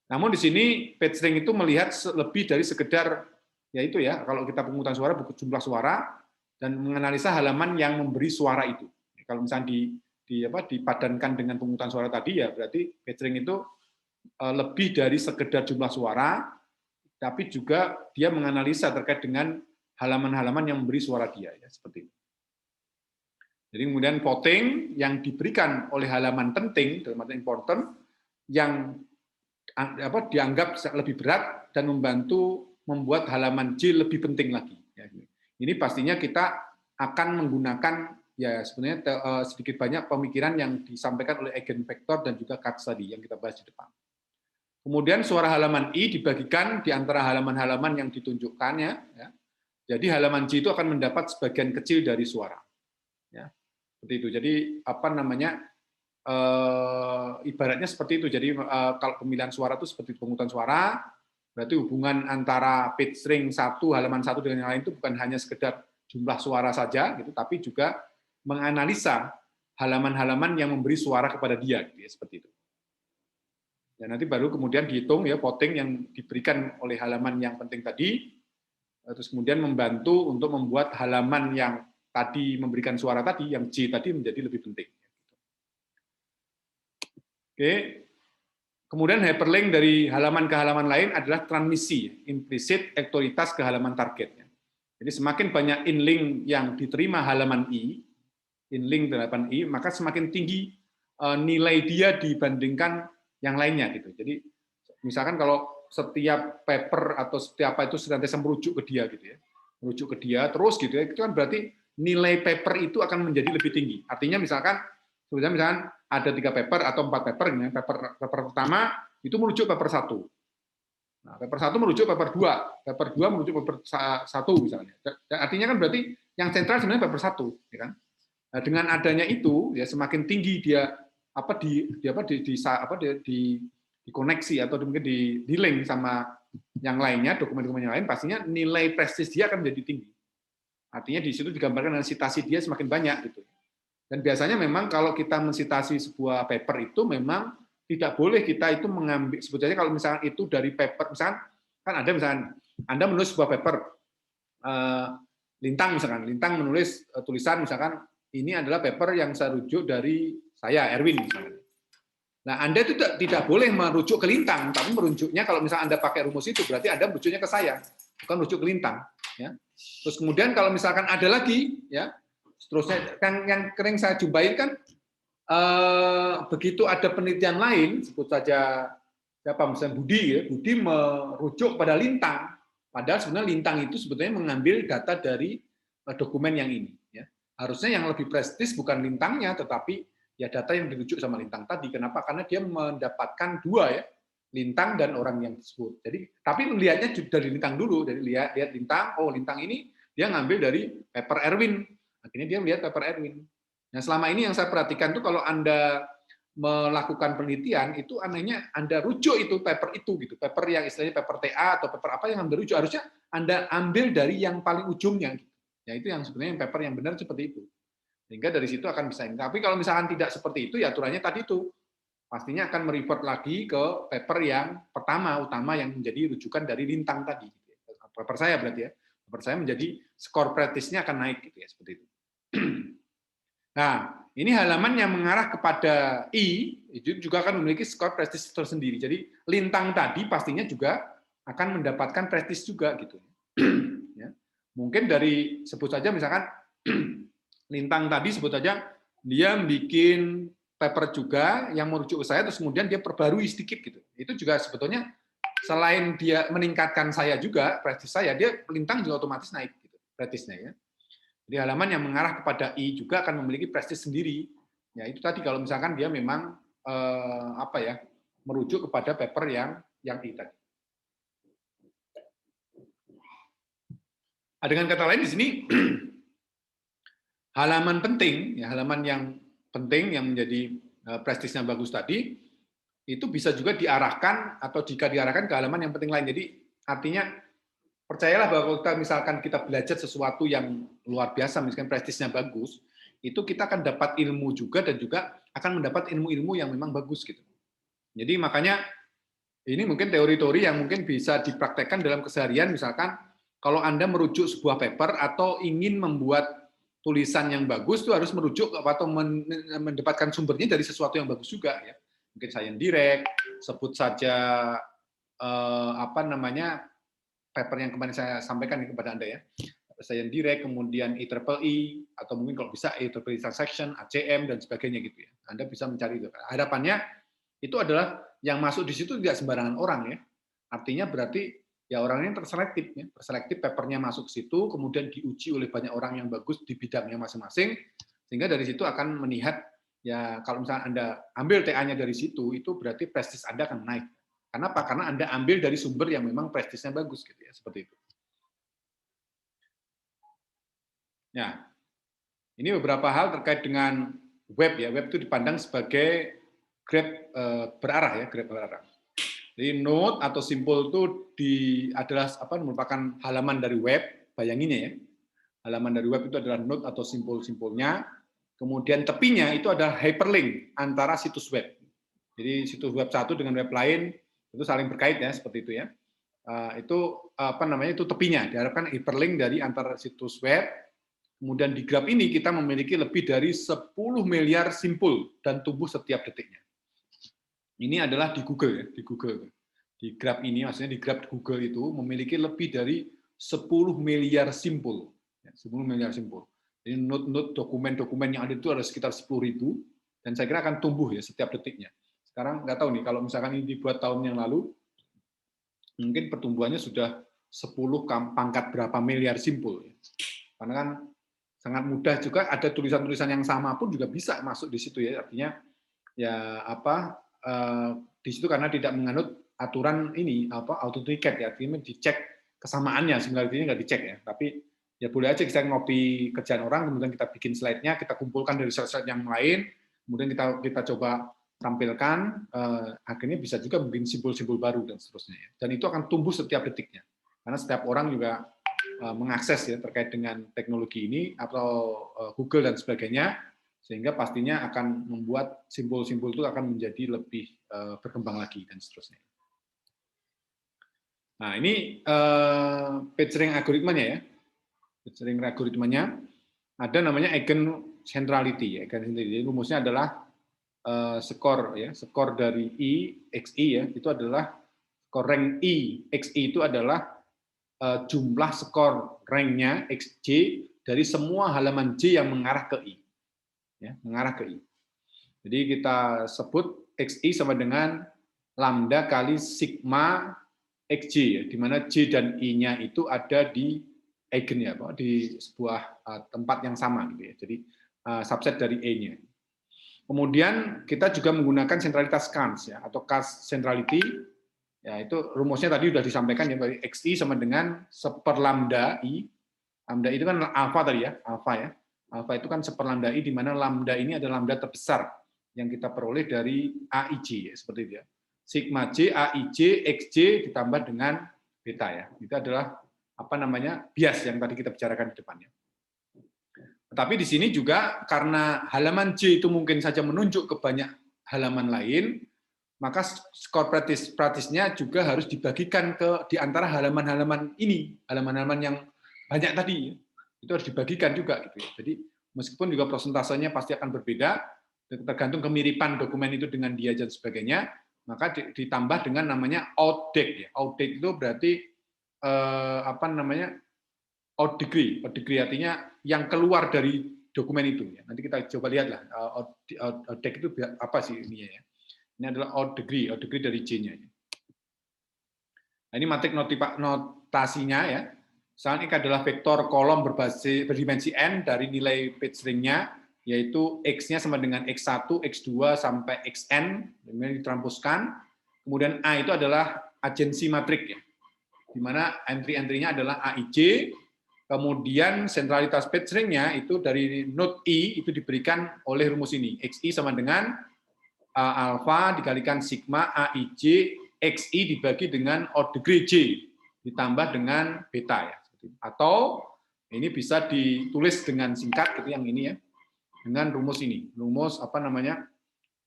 Namun di sini PageRank itu melihat lebih dari sekedar ya itu ya, kalau kita pemungutan suara buku jumlah suara dan menganalisa halaman yang memberi suara itu. Kalau misalnya dipadankan dengan pemungutan suara tadi ya berarti PageRank itu lebih dari sekedar jumlah suara, tapi juga dia menganalisa terkait dengan halaman-halaman yang memberi suara dia ya, seperti itu. Jadi kemudian voting yang diberikan oleh halaman penting dalam arti important yang dianggap lebih berat dan membantu membuat halaman J lebih penting lagi. Ini pastinya kita akan menggunakan ya sebenarnya sedikit banyak pemikiran yang disampaikan oleh eigenvektor dan juga case study yang kita bahas di depan. Kemudian suara halaman I dibagikan di antara halaman-halaman yang ditunjukkannya. Ya. Jadi halaman J itu akan mendapat sebagian kecil dari suara. Ya, seperti itu. Jadi apa namanya? Ibaratnya seperti itu. Jadi kalau pemilihan suara itu seperti pemungutan suara, berarti hubungan antara PageRank halaman satu dengan yang lain itu bukan hanya sekedar jumlah suara saja, gitu, tapi juga menganalisa halaman-halaman yang memberi suara kepada dia, gitu ya, seperti itu. Dan nanti baru kemudian dihitung ya voting yang diberikan oleh halaman yang penting tadi, terus kemudian membantu untuk membuat halaman yang tadi memberikan suara tadi, yang J tadi menjadi lebih penting. Oke. Kemudian hyperlink dari halaman ke halaman lain adalah transmisi, implisit ektoritas ke halaman target. Jadi semakin banyak inlink yang diterima halaman I, inlink halaman I, maka semakin tinggi nilai dia dibandingkan yang lainnya gitu. Jadi misalkan kalau setiap paper atau setiap apa itu senantiasa merujuk ke dia gitu ya, merujuk ke dia terus gitu ya, itu kan berarti nilai paper itu akan menjadi lebih tinggi. Artinya misalkan ada 3 paper atau 4 paper, ya. paper pertama itu merujuk paper 1. Nah, paper 1 merujuk paper 2, paper 2 merujuk paper 1 misalnya. Artinya kan berarti yang sentral sebenarnya paper 1, ya kan? Nah, dengan adanya itu ya semakin tinggi dia dikoneksi atau mungkin di link sama yang lainnya, dokumen-dokumen yang lain, pastinya nilai prestis dia akan menjadi tinggi. Artinya di situ digambarkan dengan sitasi dia semakin banyak gitu. Dan biasanya memang kalau kita mensitasi sebuah paper itu memang tidak boleh kita itu mengambil, sebetulnya kalau misalnya itu dari paper, misalkan kan ada misalkan Anda menulis sebuah paper, Lintang misalkan, Lintang menulis tulisan misalkan ini adalah paper yang saya rujuk dari saya, Erwin misalkan. Nah, Anda itu tidak boleh merujuk ke Lintang, tapi merujuknya kalau misalnya Anda pakai rumus itu berarti Anda merujuknya ke saya, bukan merujuk ke Lintang. Ya. Terus kemudian kalau misalkan ada lagi, ya, seterusnya kan yang sering saya jumpain kan begitu ada penelitian lain, sebut saja siapa misalnya Budi ya, Budi merujuk pada lintang, padahal sebenarnya lintang itu sebetulnya mengambil data dari dokumen yang ini. Ya. Harusnya yang lebih prestis bukan lintangnya, tetapi ya data yang dirujuk sama lintang tadi. Kenapa? Karena dia mendapatkan dua ya, lintang dan orang yang tersebut. Jadi, tapi melihatnya dari lintang dulu, dari lihat lintang, oh lintang ini dia ngambil dari paper Erwin. Akhirnya dia melihat paper Erwin. Nah, selama ini yang saya perhatikan tuh kalau Anda melakukan penelitian itu anehnya Anda rujuk itu paper itu gitu. Paper yang istilahnya paper TA atau paper apa yang Anda rujuk harusnya Anda ambil dari yang paling ujungnya gitu. Ya itu yang sebenarnya yang paper yang benar seperti itu. Sehingga dari situ akan bisa. Tapi kalau misalkan tidak seperti itu ya aturannya tadi itu pastinya akan mereport lagi ke paper yang pertama utama yang menjadi rujukan dari lintang tadi. Paper saya berarti ya. Paper saya menjadi skor practice-nya akan naik gitu ya seperti itu. Nah, ini halaman yang mengarah kepada I, itu juga akan memiliki skor prestis tersendiri. Jadi, lintang tadi pastinya juga akan mendapatkan prestis juga. Gitu. Ya. Mungkin dari, sebut saja misalkan, lintang tadi sebut saja, dia bikin paper juga yang merujuk ke saya, terus kemudian dia perbarui sedikit. Gitu. Itu juga sebetulnya, selain dia meningkatkan saya juga, prestis saya, dia lintang juga otomatis naik. Gitu, prestisnya ya. Jadi halaman yang mengarah kepada I juga akan memiliki prestis sendiri. Ya itu tadi kalau misalkan dia memang merujuk kepada paper yang I tadi. Dengan kata lain di sini halaman penting, ya, halaman yang penting yang menjadi prestisnya bagus tadi itu bisa juga diarahkan atau jika diarahkan ke halaman yang penting lain. Jadi artinya percayalah bahwa kalau misalkan kita belajar sesuatu yang luar biasa, misalkan prestisnya bagus, itu kita akan dapat ilmu juga dan juga akan mendapat ilmu-ilmu yang memang bagus gitu. Jadi makanya ini mungkin teori-teori yang mungkin bisa dipraktekkan dalam keseharian, misalkan kalau Anda merujuk sebuah paper atau ingin membuat tulisan yang bagus itu harus merujuk atau mendapatkan sumbernya dari sesuatu yang bagus juga ya. Mungkin Science Direct, sebut saja paper yang kemarin saya sampaikan kepada Anda ya, Science Direct, kemudian IEEE, atau mungkin kalau bisa IEEE Transaction, ACM, dan sebagainya gitu ya. Anda bisa mencari itu. Harapannya itu adalah yang masuk di situ tidak sembarangan orang ya. Artinya berarti ya orangnya terselektif ya. Terselektif papernya masuk ke situ, kemudian diuji oleh banyak orang yang bagus di bidangnya masing-masing, sehingga dari situ akan melihat ya kalau misalnya Anda ambil TA-nya dari situ, itu berarti prestis Anda akan naik. Kenapa? Karena Anda ambil dari sumber yang memang prestisnya bagus gitu ya, seperti itu. Nah, ini beberapa hal terkait dengan web ya. Web itu dipandang sebagai grab berarah ya, grab berarah. Jadi node atau simpul itu adalah merupakan halaman dari web, bayanginnya ya. Halaman dari web itu adalah node atau simpul-simpulnya. Kemudian tepinya itu adalah hyperlink antara situs web. Jadi situs web satu dengan web lain itu saling berkait ya, seperti itu ya. Itu itu tepinya, diharapkan hyperlink dari antara situs web. Kemudian di graf ini kita memiliki lebih dari 10 miliar simpul dan tumbuh setiap detiknya. Ini adalah di Google ya, di Google. Di graf ini, maksudnya di graf Google itu memiliki lebih dari 10 miliar simpul. 10 miliar simpul. Jadi node-node dokumen-dokumen yang ada itu ada sekitar 10.000 dan saya kira akan tumbuh ya setiap detiknya. Sekarang nggak tahu nih kalau misalkan ini dibuat tahun yang lalu, mungkin pertumbuhannya sudah 10 pangkat berapa miliar simpul. Karena kan sangat mudah juga ada tulisan-tulisan yang sama pun juga bisa masuk di situ ya. Artinya ya di situ karena tidak menganut aturan ini auto-ticket ya, artinya dicek kesamaannya, similarity-nya nggak dicek ya. Tapi ya boleh aja kita ngopi kerjaan orang, kemudian kita bikin slide-nya, kita kumpulkan dari slide-slide yang lain, kemudian kita coba tampilkan, akhirnya bisa juga bikin simbol-simbol baru dan seterusnya. Dan itu akan tumbuh setiap detiknya, karena setiap orang juga mengakses ya terkait dengan teknologi ini atau Google dan sebagainya, sehingga pastinya akan membuat simbol-simbol itu akan menjadi lebih berkembang lagi dan seterusnya. Nah ini PageRank algoritmanya ya, PageRank algoritmanya ada namanya eigen centrality. Jadi rumusnya adalah skor ya, skor dari I xi ya, itu adalah skor rank I xi itu adalah jumlah skor ranknya xj dari semua halaman J yang mengarah ke I, ya, mengarah ke I. Jadi kita sebut XI sama dengan lambda kali sigma XJ, ya, di mana J dan I-nya itu ada di eigen, ya, di sebuah tempat yang sama, gitu ya. Jadi subset dari E-nya. Kemudian kita juga menggunakan sentralitas Kans, ya, atau Kans centrality. Ya, itu rumusnya tadi sudah disampaikan, ya, XI sama dengan 1/, lambda I. Lambda itu kan alfa tadi, ya, alfa, ya. Alfa itu kan 1/, lambda I, di mana lambda ini adalah lambda terbesar yang kita peroleh dari AIJ, ya, seperti itu, ya. Sigma J, AIJ, XJ ditambah dengan beta, ya. Itu adalah apa namanya bias yang tadi kita bicarakan di depannya. Tapi di sini juga karena halaman J itu mungkin saja menunjuk ke banyak halaman lain, maka skor praktisnya juga harus dibagikan di antara halaman-halaman ini, halaman-halaman yang banyak tadi. Itu harus dibagikan juga, gitu ya. Jadi meskipun juga prosentasenya pasti akan berbeda, tergantung kemiripan dokumen itu dengan dia dan sebagainya, maka ditambah dengan namanya outdate, ya. Outdate itu berarti apa namanya, out degree. Out degree artinya yang keluar dari dokumen itu, ya. Nanti kita coba lihatlah outdate itu apa sih ini, ya. Ini adalah out degree dari J-nya. Nah, ini matrik notasinya, ya. Misalnya ini adalah vektor kolom berdimensi n dari nilai page string-nya, yaitu x-nya sama dengan x1, x2 sampai xn, kemudian ditranspuskan. Kemudian A itu adalah agensi matrik, ya, di mana entry-entry-nya adalah AIJ. Kemudian sentralitas page string-nya itu dari node I itu diberikan oleh rumus ini. XI sama dengan alfa dikalikan sigma AIJ XI dibagi dengan out degree J ditambah dengan beta, ya. Atau ini bisa ditulis dengan singkat, gitu, yang ini, ya, dengan rumus ini. Rumus apa namanya?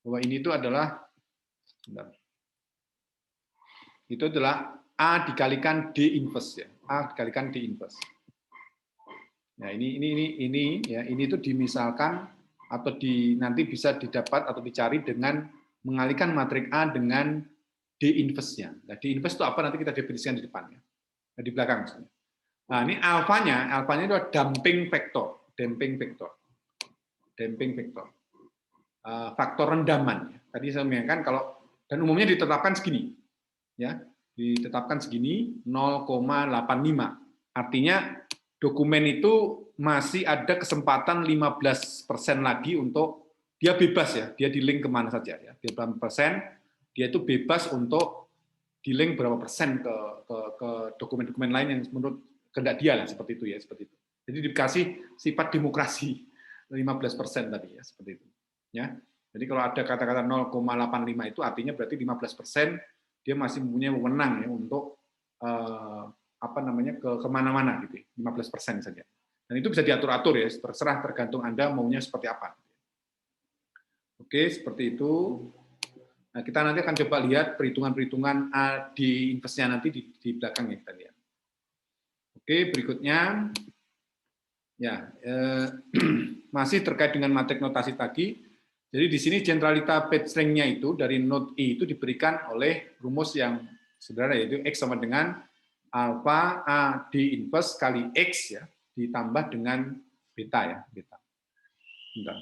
Bahwa ini itu adalah A dikalikan D inverse, ya. A dikalikan D inverse. Nah, ini ya, ini itu dimisalkan atau nanti bisa didapat atau dicari dengan mengalihkan matrik A dengan D inverse-nya. Nah, D inverse itu apa nanti kita definisikan di depan, ya. Nah, di belakang misalnya. Nah, ini alfanya itu adalah damping vektor, faktor rendaman. Tadi saya mengingatkan kalau dan umumnya ditetapkan segini, ya, ditetapkan segini 0,85. Artinya dokumen itu masih ada kesempatan 15% lagi untuk dia bebas, ya, dia di link kemana saja, ya, dia berapa persen, dia itu bebas untuk di link berapa persen ke dokumen-dokumen lain yang menurut kehendak dia, lah, seperti itu, ya, seperti itu. Jadi dikasih sifat demokrasi 15% tadi, ya, seperti itu, ya. Jadi kalau ada kata-kata 0,85 itu artinya berarti 15% dia masih mempunyai wewenang, ya, untuk apa namanya kemana-mana, gitu, 15% saja. Dan itu bisa diatur-atur, ya, terserah tergantung Anda maunya seperti apa. Oke, seperti itu. Nah, kita nanti akan coba lihat perhitungan-perhitungan di inverse-nya nanti di belakang, ya, kita lihat. Oke, berikutnya, ya, masih terkait dengan matrik notasi tadi. Jadi di sini sentralita page string-nya itu dari node I itu diberikan oleh rumus yang sederhana, yaitu X sama dengan alfa A D inverse kali X, ya, ditambah dengan beta, ya, beta. Bentar.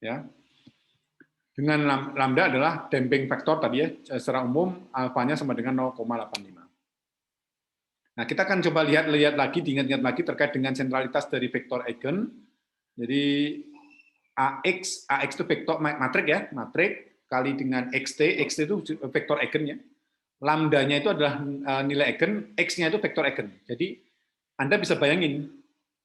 Ya. Dengan lambda adalah damping factor tadi, ya, secara umum alfanya sama dengan 0,85. Nah, kita akan coba lihat lagi, diingat-ingat lagi terkait dengan sentralitas dari vektor eigen. Jadi AX itu vektor matrik, ya, matrik kali dengan XT itu vektor eigen, ya. Lambdanya itu adalah nilai eigen, X-nya itu vektor eigen. Jadi Anda bisa bayangin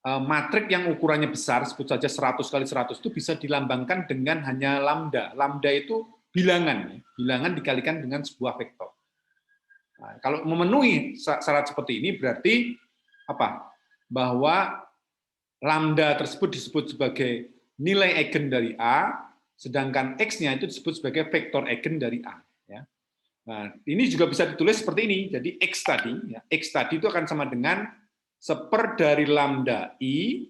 matrik yang ukurannya besar, sebut saja 100 kali 100 itu bisa dilambangkan dengan hanya lambda. Lambda itu bilangan, ya. Bilangan dikalikan dengan sebuah vektor. Nah, kalau memenuhi syarat seperti ini berarti apa? Bahwa lambda tersebut disebut sebagai nilai eigen dari A, sedangkan X-nya itu disebut sebagai vektor eigen dari A. Ya. Nah, ini juga bisa ditulis seperti ini. Jadi X tadi, ya, X tadi itu akan sama dengan 1/, dari lambda I,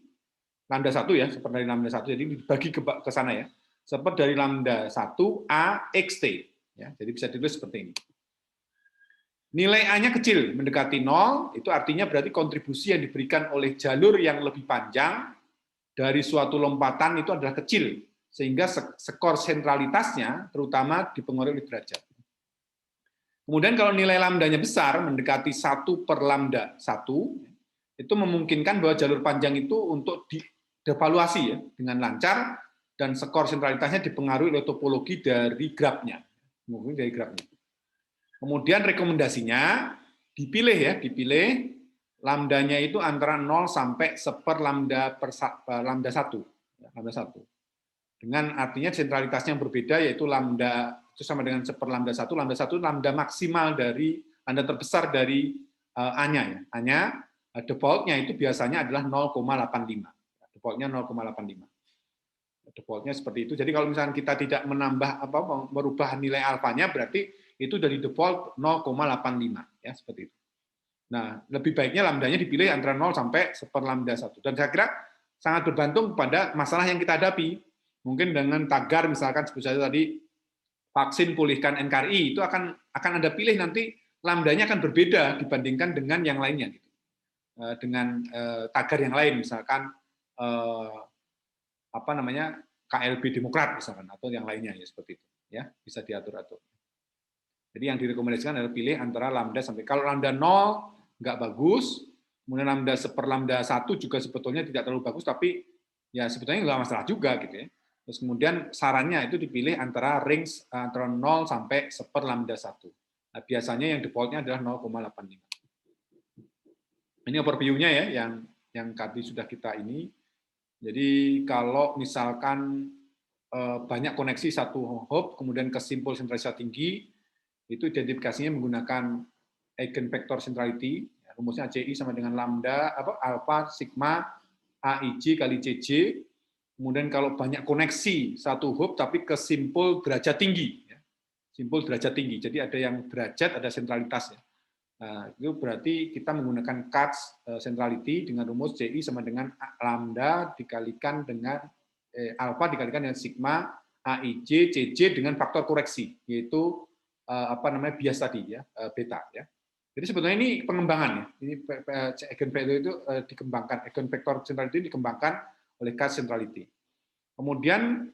lambda 1, ya, 1/, dari lambda 1, jadi dibagi ke sana, ya. 1/, dari lambda 1 A XT. Ya, jadi bisa ditulis seperti ini. Nilai A-nya kecil, mendekati 0, itu artinya berarti kontribusi yang diberikan oleh jalur yang lebih panjang dari suatu lompatan itu adalah kecil, sehingga skor sentralitasnya terutama dipengaruhi oleh derajat. Kemudian kalau nilai lambdanya besar, mendekati 1 per lambda 1, itu memungkinkan bahwa jalur panjang itu untuk dievaluasi ya, dengan lancar, dan skor sentralitasnya dipengaruhi oleh topologi dari grafnya. Kemudian rekomendasinya dipilih lambdanya itu antara 0 sampai 1 per lambda 1. Dengan artinya sentralitasnya yang berbeda, yaitu lambda itu sama dengan 1 per lambda 1. Lambda 1 lambda maksimal dari lambda terbesar dari A-nya ya. A-nya defaultnya itu biasanya adalah 0,85. Defaultnya 0,85. Defaultnya seperti itu. Jadi kalau misalnya kita tidak menambah merubah nilai alfanya, berarti itu dari default 0,85 ya, seperti itu. Nah, lebih baiknya lambdanya dipilih antara 0 sampai 1 per lambda 1. Dan saya kira sangat bergantung pada masalah yang kita hadapi. Mungkin dengan tagar misalkan seperti saya tadi, vaksin pulihkan NKRI, itu akan ada pilih nanti lambdanya akan berbeda dibandingkan dengan yang lainnya gitu. Dengan tagar yang lain misalkan KLB Demokrat misalkan, atau yang lainnya ya, seperti itu ya, bisa diatur-atur. Jadi yang direkomendasikan adalah pilih antara lambda sampai, kalau lambda 0 nggak bagus, kemudian lambda 1 per lambda 1 juga sebetulnya tidak terlalu bagus, tapi ya sebetulnya nggak masalah juga gitu ya. Terus kemudian sarannya itu dipilih antara range antara 0 sampai 1 per lambda 1. Nah, biasanya yang defaultnya adalah 0,85. Ini overview-nya ya, yang tadi sudah kita ini. Jadi kalau misalkan banyak koneksi satu hop, kemudian kesimpul sentralitas tinggi, itu identifikasinya menggunakan eigenvector centrality, rumusnya ACI sama dengan lambda alpha sigma AIJ kali CJ. Kemudian kalau banyak koneksi satu hop tapi kesimpul derajat tinggi, ya. Simpul derajat tinggi. Jadi ada yang derajat, ada sentralitas ya. Nah, itu berarti kita menggunakan Katz centrality dengan rumus CI sama dengan lambda dikalikan dengan alpha dikalikan dengan sigma AIJ CJ dengan faktor koreksi, yaitu bias tadi ya, beta ya. Jadi sebetulnya ini pengembangan ya. Ini eigenvalue itu dikembangkan, eigenvector centrality dikembangkan oleh Katz centrality. Kemudian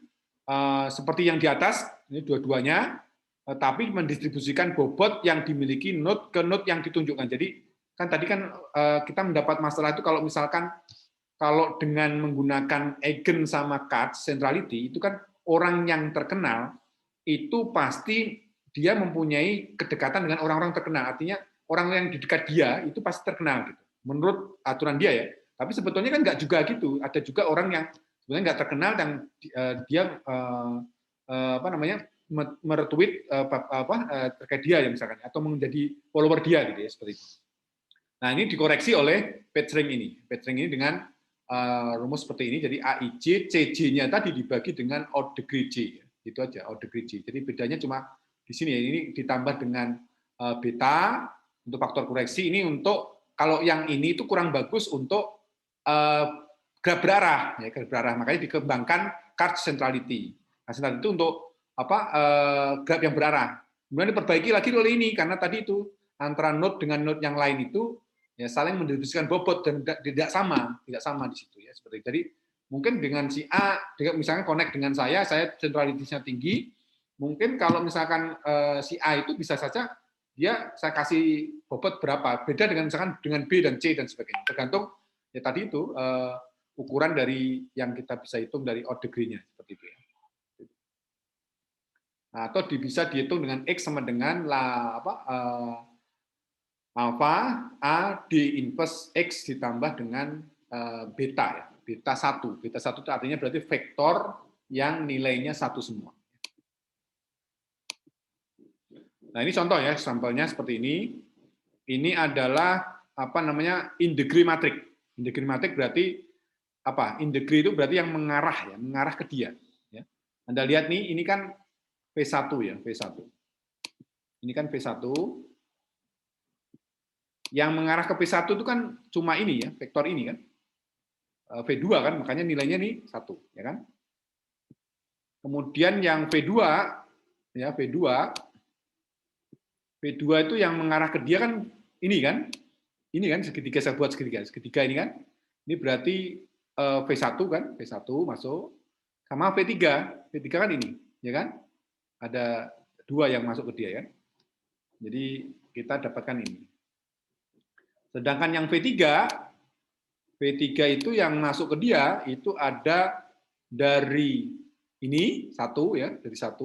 seperti yang di atas, ini dua-duanya, tapi mendistribusikan bobot yang dimiliki node ke node yang ditunjukkan. Jadi kan tadi kan kita mendapat masalah itu kalau misalkan kalau dengan menggunakan eigen sama Katz centrality itu kan orang yang terkenal itu pasti dia mempunyai kedekatan dengan orang-orang terkenal. Artinya orang yang di dekat dia itu pasti terkenal gitu. Menurut aturan dia ya. Tapi sebetulnya kan nggak juga gitu. Ada juga orang yang sebenarnya nggak terkenal dan dia meretweet terkait dia ya misalkan, atau menjadi follower dia gitu ya, seperti itu. Nah ini dikoreksi oleh PageRank ini. PageRank ini dengan rumus seperti ini. Jadi AIJ CJ-nya tadi dibagi dengan odd degree J. Itu aja odd degree J. Jadi bedanya cuma di sini ya. Ini ditambah dengan beta untuk faktor koreksi. Ini untuk kalau yang ini itu kurang bagus untuk graf berarah, ya, graf berarah. Makanya dikembangkan Katz centrality. Nah, centrality itu untuk graf yang berarah. Kemudian diperbaiki lagi oleh ini karena tadi itu antara node dengan node yang lain itu ya saling mendistribusikan bobot dan tidak sama di situ ya, seperti itu. Jadi mungkin dengan si A misalnya connect dengan saya centralitasnya tinggi, mungkin kalau misalkan si A itu bisa saja saya kasih bobot berapa, beda dengan misalkan dengan B dan C dan sebagainya, tergantung ya tadi itu ukuran dari yang kita bisa hitung dari odd degree-nya seperti itu ya. Nah, atau bisa dihitung dengan X sama dengan alpha A D inverse X ditambah dengan beta ya, beta 1. Beta 1 itu artinya berarti vektor yang nilainya 1 semua. Nah, ini contoh ya, sampelnya seperti ini. Ini adalah in degree matrix. In degree matrix berarti in degree itu berarti yang mengarah ke dia ya. Anda lihat nih, ini kan V1 ya, V1. Ini kan V1. Yang mengarah ke P1 itu kan cuma ini ya, vektor ini kan. V2 kan, makanya nilainya nih 1, ya kan? Kemudian yang V2 ya, V2 itu yang mengarah ke dia kan ini kan. Ini kan segitiga, saya buat segitiga ini kan. Ini berarti V1 kan, V1 masuk, sama V3. V3 kan ini, ya kan? Ada 2 yang masuk ke dia ya. Jadi kita dapatkan ini. Sedangkan yang V3 itu yang masuk ke dia itu ada dari ini 1 ya, dari 1,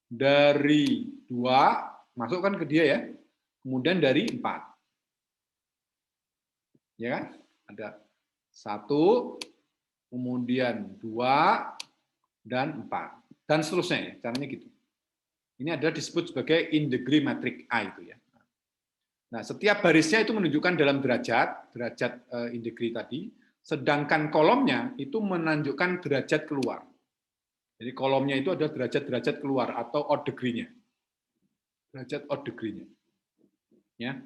dari 2 masukkan ke dia ya, kemudian dari 4. Ya kan? Ada 1, kemudian 2, dan 4. Dan seterusnya ya, caranya gitu. Ini adalah disebut sebagai in-degree matrix A itu ya. Nah, setiap barisnya itu menunjukkan dalam derajat in-degree tadi, sedangkan kolomnya itu menunjukkan derajat keluar. Jadi kolomnya itu adalah derajat-derajat keluar atau odd degree-nya. Derajat odd degree-nya. Ya.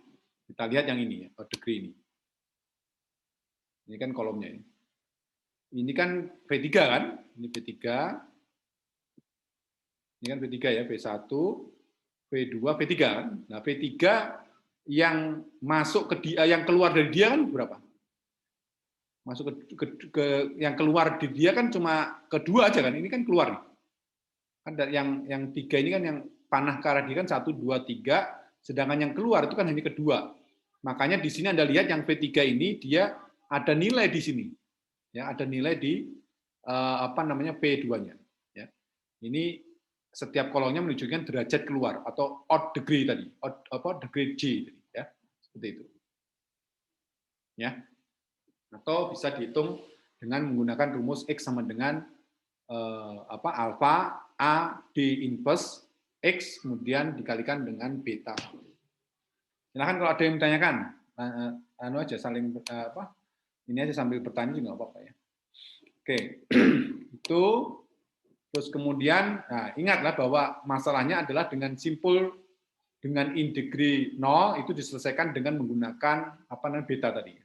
Kita lihat yang ini ya, odd degree ini. Ini kan kolomnya ya. Ini kan V3 kan? Ini V3. Ini kan V3 ya, V1, V2, V3 kan? Nah, V3 yang masuk ke dia, yang keluar dari dia kan berapa? Masuk ke yang keluar di dia kan cuma kedua aja kan? Ini kan keluar nih. Kan yang 3 ini kan yang panah ke arah dia kan 1, 2, 3, sedangkan yang keluar itu kan hanya kedua. Makanya di sini Anda lihat yang V3 ini dia ada nilai di sini. Ya, ada nilai di P2-nya. Ya. Ini setiap kolomnya menunjukkan derajat keluar atau odd degree tadi, degree G tadi, ya. Seperti itu. Ya. Atau bisa dihitung dengan menggunakan rumus X sama dengan alfa A D inverse X kemudian dikalikan dengan beta. Silakan kalau ada yang menanyakan, aja saling ini aja sambil bertanya juga nggak apa-apa ya. Oke, itu terus kemudian, nah ingatlah bahwa masalahnya adalah dengan simpul dengan in degree 0 itu diselesaikan dengan menggunakan beta tadi,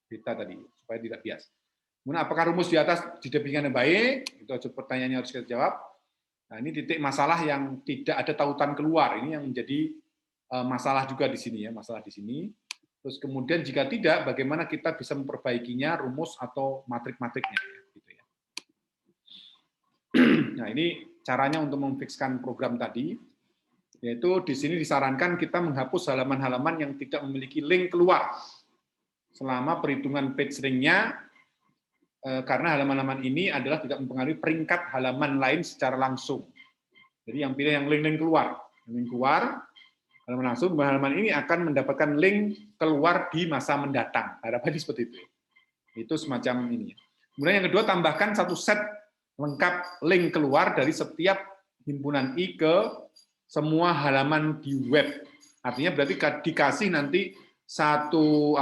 supaya tidak bias. Kemudian apakah rumus di atas didefinisikan yang baik? Itu aja pertanyaannya harus kita jawab. Nah ini titik masalah yang tidak ada tautan keluar, ini yang menjadi masalah juga di sini ya, masalah di sini. Terus kemudian jika tidak, bagaimana kita bisa memperbaikinya rumus atau matrik-matriknya, gitu ya. Nah ini caranya untuk memfikskan program tadi, yaitu di sini disarankan kita menghapus halaman-halaman yang tidak memiliki link keluar selama perhitungan page rank-nya, karena halaman-halaman ini adalah tidak mempengaruhi peringkat halaman lain secara langsung. Jadi yang pilih yang link keluar, halaman langsung, halaman ini akan mendapatkan link keluar di masa mendatang. Harapannya seperti itu. Itu semacam ini. Kemudian yang kedua, tambahkan satu set lengkap link keluar dari setiap himpunan I ke semua halaman di web. Artinya berarti dikasih nanti satu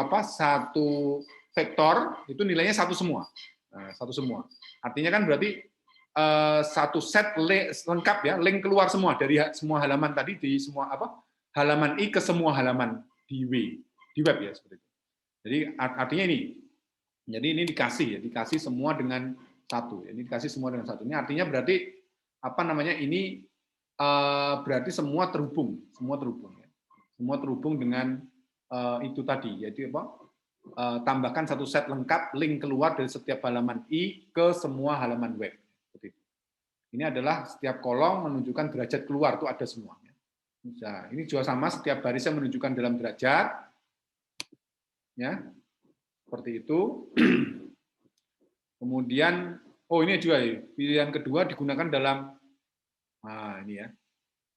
vektor itu nilainya satu semua. Nah, satu semua. Artinya kan berarti satu set lengkap ya, link keluar semua dari semua halaman tadi di semua halaman I ke semua halaman di web ya seperti itu. Jadi artinya ini. Jadi ini dikasih semua dengan satu. Ini dikasih semua dengan satu. Ini artinya berarti ini berarti semua terhubung ya. Semua terhubung dengan itu tadi, yaitu tambahkan satu set lengkap link keluar dari setiap halaman I ke semua halaman web. Seperti itu. Ini adalah setiap kolom menunjukkan derajat keluar itu ada semuanya. Nah, ini juga sama, setiap barisnya menunjukkan dalam derajat, ya, seperti itu. Kemudian, ini juga ya, pilihan kedua digunakan dalam, ini ya,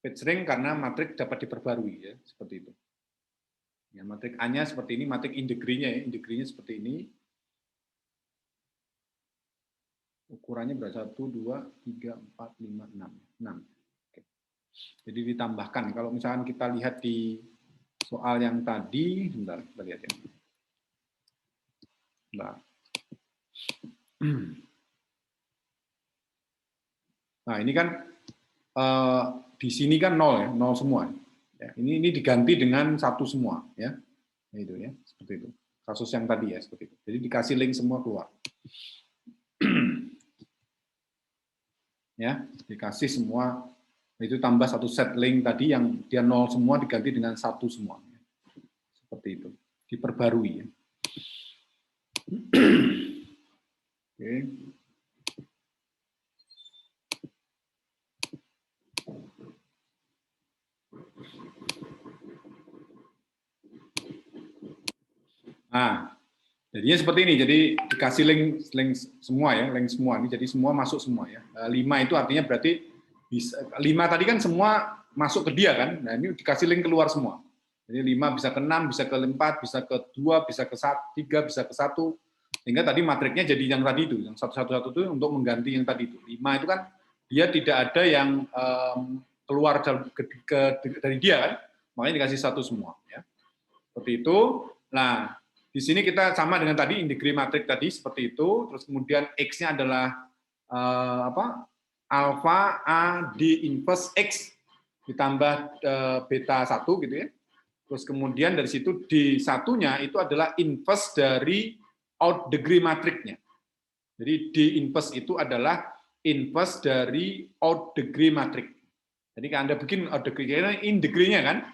page rank karena matrik dapat diperbarui, ya, seperti itu. Ya, matrik A-nya seperti ini, matrik in degree-nya ya, in degree-nya seperti ini. Ukurannya berapa? 1, 2, 3, 4, 5, 6. Jadi ditambahkan. Kalau misalkan kita lihat di soal yang tadi, sebentar kita lihat ya. Nah ini kan di sini kan 0 ya, 0 semua. Ya, ini diganti dengan 1 semua ya. Itu ya, seperti itu. Kasus yang tadi ya seperti itu. Jadi dikasih link semua keluar. Ya, dikasih semua. Itu tambah satu set link tadi yang dia 0 semua diganti dengan 1 semua. Seperti itu. Diperbarui. Ya. Oke. Nah, jadinya seperti ini. Jadi dikasih link semua ya, link semua ini. Jadi semua masuk semua ya. 5 itu artinya berarti bisa 5 tadi kan semua masuk ke dia kan. Nah, ini dikasih link keluar semua. Jadi 5 bisa ke 6, bisa ke 4, bisa ke 2, bisa ke 3, bisa ke 1. Sehingga tadi matriknya jadi yang tadi itu, yang 111 itu untuk mengganti yang tadi itu. 5 itu kan dia tidak ada yang keluar dari dia kan. Makanya dikasih 1 semua ya. Seperti itu. Nah, di sini kita sama dengan tadi integrate matrix tadi seperti itu. Terus kemudian X-nya adalah alpha A D inverse X ditambah beta 1 gitu ya. Terus kemudian dari situ di satunya itu adalah inverse dari out degree matrixnya. Jadi D inverse itu adalah inverse dari out degree matrix. Jadi kalau Anda bikin out degree-nya, in degree-nya kan,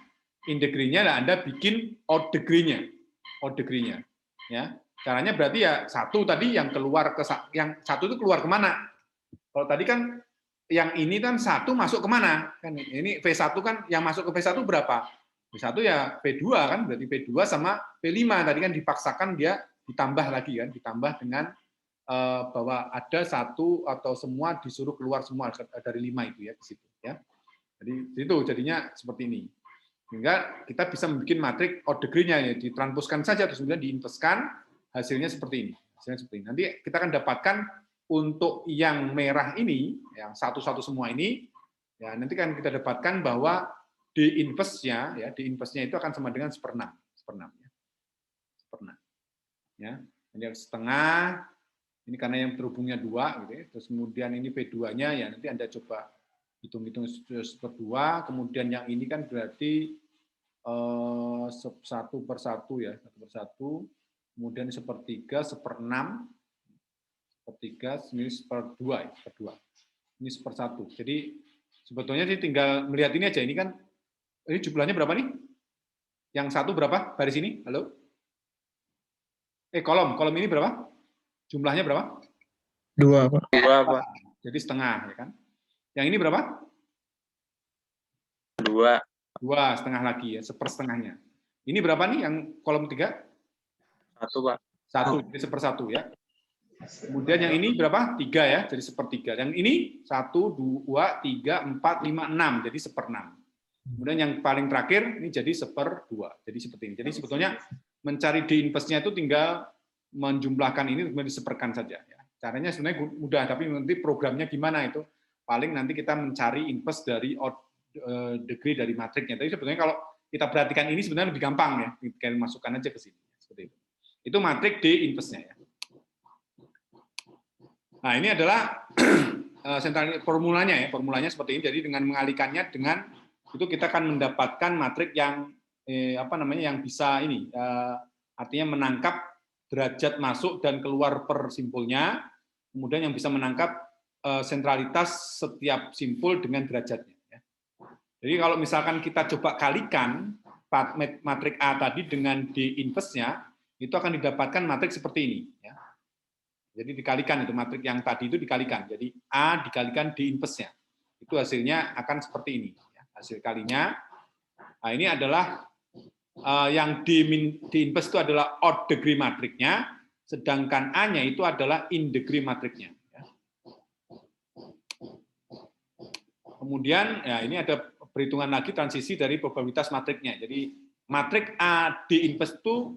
in degree-nya Anda bikin out degree-nya. Out degree-nya. Ya. Caranya berarti ya 1 tadi yang keluar ke yang 1 itu keluar kemana? Kalau tadi kan yang ini kan 1 masuk kemana? Kan ini V1 kan yang masuk ke V1 berapa? V1 ya V2 kan, berarti V2 sama V5 tadi kan dipaksakan dia ditambah lagi kan, ditambah dengan bahwa ada 1 atau semua disuruh keluar semua dari 5 itu ya ke situ ya. Jadi itu jadinya seperti ini. Sehingga kita bisa membuat matrik out degree-nya ya, ditranspuskan saja terus kemudian diinverskan, hasilnya seperti ini. Hasilnya seperti ini. Nanti kita akan dapatkan untuk yang merah ini, yang satu-satu semua ini, ya nanti kan kita dapatkan bahwa di inverse-nya ya, di inverse-nya itu akan sama dengan 1/6, 1/6 ya. 1/6. Ya. Ini setengah, ini karena yang terhubungnya 2 gitu ya. Terus kemudian ini P2-nya ya nanti Anda coba hitung-hitung 1/2, kemudian yang ini kan berarti 1/1 ya, 1/1, kemudian 1/3, 1/6, 1/3, ini 1/2 ya, 1/2. Ini 1/1. Jadi sebetulnya sih tinggal melihat ini aja, ini kan ini jumlahnya berapa nih? Yang 1 berapa? Baris ini? Halo? Kolom ini berapa? Jumlahnya berapa? 2, Pak. 2, Pak. Jadi setengah ya kan? Yang ini berapa? 2. 2 setengah lagi ya, 1/2-nya. Ini berapa nih yang kolom 3? 1, Pak. 1, jadi 1/1 ya. Kemudian yang ini berapa? 3 ya, jadi 1/3. Yang ini 1, 2, 3, 4, 5, 6, jadi 1/6. Kemudian yang paling terakhir ini jadi 1/2. Jadi seperti ini. Jadi sebetulnya mencari D inverse-nya itu tinggal menjumlahkan ini kemudian diseperkan saja. Ya. Caranya sebenarnya mudah, tapi nanti programnya gimana itu paling nanti kita mencari inverse dari out degree dari matriknya. Tapi sebetulnya kalau kita perhatikan ini sebenarnya lebih gampang ya, kita masukkan aja ke sini seperti itu. Itu matrik D inverse-nya ya. Nah, ini adalah formulanya ya, formulanya seperti ini. Jadi dengan mengalihkannya dengan itu kita akan mendapatkan matrik yang yang bisa ini artinya menangkap derajat masuk dan keluar per simpulnya, kemudian yang bisa menangkap sentralitas setiap simpul dengan derajatnya. Ya. Jadi kalau misalkan kita coba kalikan matrik A tadi dengan D inverse-nya, itu akan didapatkan matrik seperti ini. Ya. Jadi dikalikan itu matrik yang tadi itu dikalikan. Jadi A dikalikan D inverse-nya. Itu hasilnya akan seperti ini. Ya. Hasil kalinya. Nah, ini adalah yang D inverse itu adalah odd degree matriknya, sedangkan A-nya itu adalah in degree matriknya. Ya. Kemudian ya ini ada perhitungan lagi transisi dari probabilitas matriknya. Jadi matrik A D inverse itu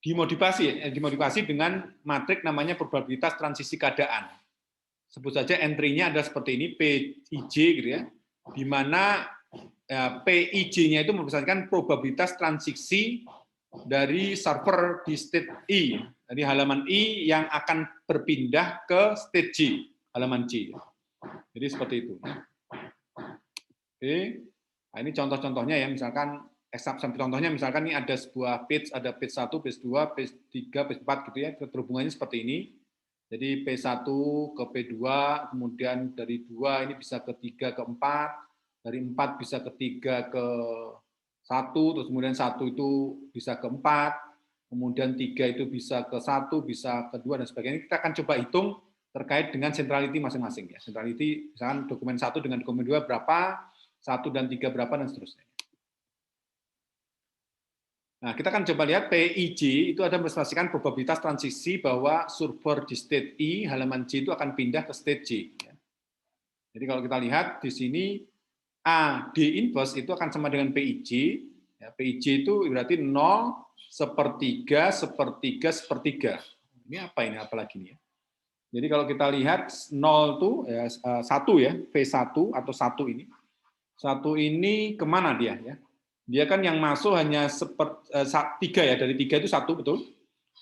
dimodifikasi dengan matrik namanya probabilitas transisi keadaan. Sebut saja entry-nya adalah seperti ini, PIJ gitu ya, di mana PIJ-nya itu merupakan probabilitas transisi dari server di state I, dari halaman I yang akan berpindah ke state J, halaman J. Jadi seperti itu. Oke, nah, ini contoh-contohnya ya, misalkan contohnya misalkan ini ada sebuah page, ada page 1, page 2, page 3, page 4 gitu ya, terhubungannya seperti ini. Jadi P1 ke P2, kemudian dari 2 ini bisa ke 3 ke 4, dari 4 bisa ke 3 ke 1, terus kemudian 1 itu bisa ke 4, kemudian 3 itu bisa ke 1, bisa ke 2, dan sebagainya. Kita akan coba hitung terkait dengan centrality masing-masing. Ya. Centrality, misalkan dokumen 1 dengan dokumen 2 berapa, 1 dan 3 berapa, dan seterusnya. Nah, kita akan coba lihat PIJ itu ada merepresentasikan probabilitas transisi bahwa server di state I, halaman J itu akan pindah ke state J. Ya. Jadi kalau kita lihat di sini, A, D inverse itu akan sama dengan PIJ. Ya, PIJ itu berarti 0, sepertiga, sepertiga, sepertiga. Ini apa ini? Apalagi ini ya? Jadi kalau kita lihat 0 itu ya, 1 ya, V1 atau 1 ini. 1 ini kemana dia? Ya? Dia kan yang masuk hanya 3 ya, dari 3 itu 1, betul?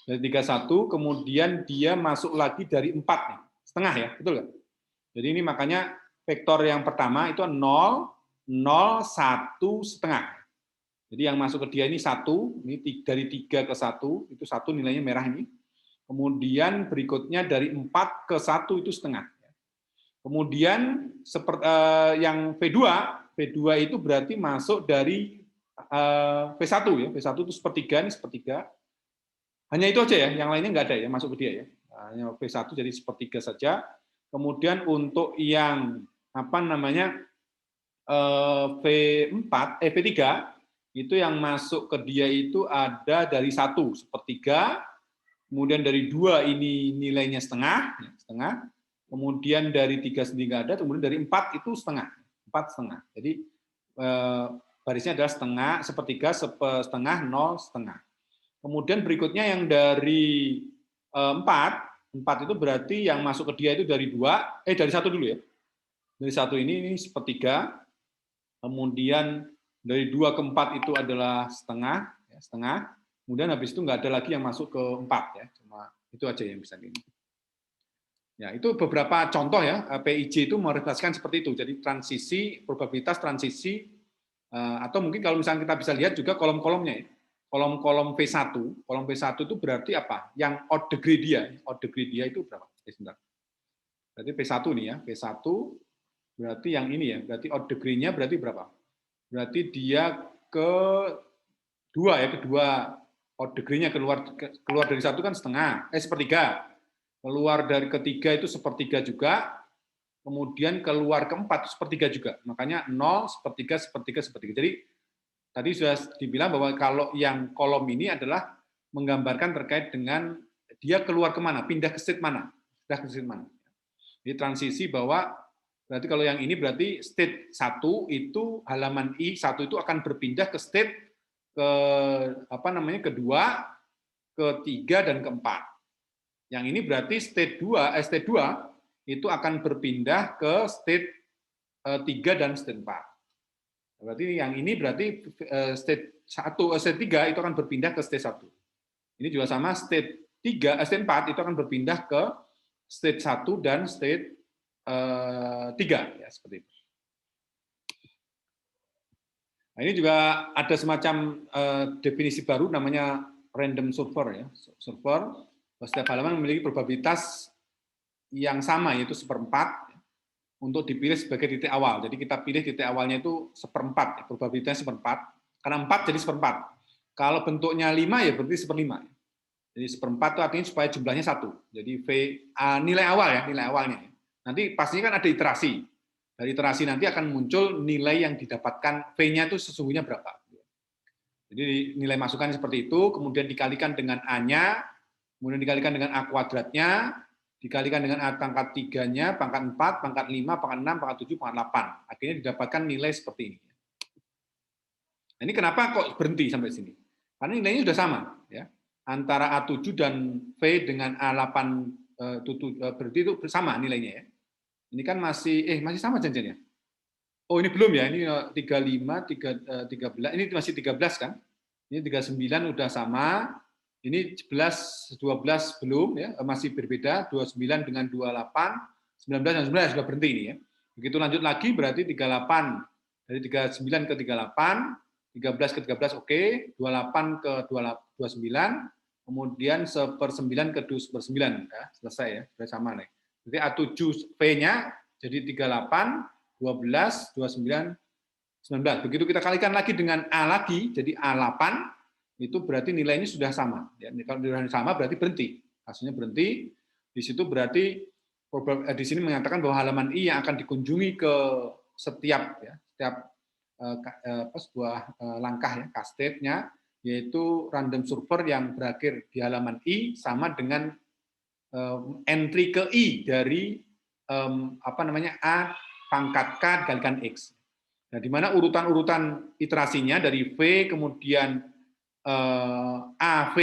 Dari 3, 1, kemudian dia masuk lagi dari 4, nih, setengah ya, betul nggak? Jadi ini makanya vektor yang pertama itu 0, 0, 1, setengah. Jadi yang masuk ke dia ini 1, ini dari 3 ke 1, itu 1 nilainya merah ini. Kemudian berikutnya dari 4 ke 1 itu setengah. Kemudian yang V2 itu berarti masuk dari V1 ya. V1 itu sepertiga, ini sepertiga. Hanya itu aja ya, yang lainnya nggak ada ya masuk ke dia ya. Hanya V1 jadi sepertiga saja. Kemudian untuk yang apa namanya V3 itu yang masuk ke dia itu ada dari 1 sepertiga, kemudian dari 2 ini nilainya setengah, kemudian dari 3 sendiri nggak ada, kemudian dari 4 itu setengah, 4 setengah. Jadi barisnya adalah setengah, sepertiga, setengah, 0, setengah. Kemudian berikutnya yang dari 4 itu berarti yang masuk ke dia itu dari 2, dari 1 dulu ya. Dari 1 ini sepertiga, kemudian dari 2 ke 4 itu adalah setengah, kemudian habis itu nggak ada lagi yang masuk ke 4 ya, cuma itu aja yang bisa ini. Ya, itu beberapa contoh ya, PIJ itu merepresentasikan seperti itu. Jadi transisi, probabilitas transisi, atau mungkin kalau misalnya kita bisa lihat juga kolom-kolomnya ya. Kolom-kolom V1, kolom V1 itu berarti apa? Yang odd degree dia itu berapa? Sebentar. Berarti V1 nih ya, V1 berarti yang ini ya, berarti odd degree-nya berarti berapa? Berarti dia kedua ya, kedua odd degree-nya keluar dari 1 kan setengah, sepertiga. Keluar dari ketiga itu sepertiga juga, kemudian keluar keempat sepertiga juga. Makanya 0, sepertiga, sepertiga, sepertiga. Jadi tadi sudah dibilang bahwa kalau yang kolom ini adalah menggambarkan terkait dengan dia keluar kemana, pindah ke state mana. Jadi transisi bahwa berarti kalau yang ini berarti state 1 itu halaman I1 itu akan berpindah ke state kedua, ketiga, dan keempat. Yang ini berarti state 2 itu akan berpindah ke state 3 dan state 4. Berarti yang ini berarti state 3 itu akan berpindah ke state 1. Ini juga sama, state 4 itu akan berpindah ke state 1 dan state 3 ya, seperti itu. Nah, ini juga ada semacam definisi baru namanya random solver ya. Solver setiap halaman memiliki probabilitas yang sama, yaitu 1/4 untuk dipilih sebagai titik awal. Jadi kita pilih titik awalnya itu 1/4, probabilitasnya 1/4. Karena 4 jadi 1/4. Kalau bentuknya 5 ya berarti 1/5. Jadi 1/4 itu artinya supaya jumlahnya 1. Jadi nilai awal ya, nilai awalnya. Nanti pastinya kan ada iterasi. Dari iterasi nanti akan muncul nilai yang didapatkan V-nya itu sesungguhnya berapa. Jadi nilai masukan seperti itu, kemudian dikalikan dengan A-nya, kemudian dikalikan dengan A kuadratnya, dikalikan dengan pangkat 3-nya, pangkat 4, pangkat 5, pangkat 6, pangkat 7, pangkat 8. Akhirnya didapatkan nilai seperti ini. Ini kenapa kok berhenti sampai sini? Karena nilainya sudah sama. Ya. Antara A7 dan V dengan A8 berarti itu sama nilainya. Ya. Ini kan masih sama janjinya. Oh, ini belum ya. Ini 35, 13. Ini masih 13 kan? Ini 39 udah sama. Ini 11, 12 belum ya, masih berbeda. 29 dengan 28, 19 dan 19 sudah berhenti ini ya. Begitu lanjut lagi berarti 38 dari 39 ke 38, 13 ke 13 oke, 28 ke 29, kemudian 1/9 ke 2/9 ya, selesai ya, sudah sama nih. Jadi A7 V-nya jadi 38, 12, 29, 19. Begitu kita kalikan lagi dengan A lagi, jadi A8, itu berarti nilainya sudah sama. Ya, kalau nilainya sama berarti berhenti. Hasilnya berhenti. Di situ berarti di sini mengatakan bahwa halaman I yang akan dikunjungi ke setiap sebuah langkah ya, cascade-nya, yaitu random server yang berakhir di halaman I sama dengan entry ke I dari A pangkat K dikalikan X. Nah, di mana urutan-urutan iterasinya dari V kemudian AV,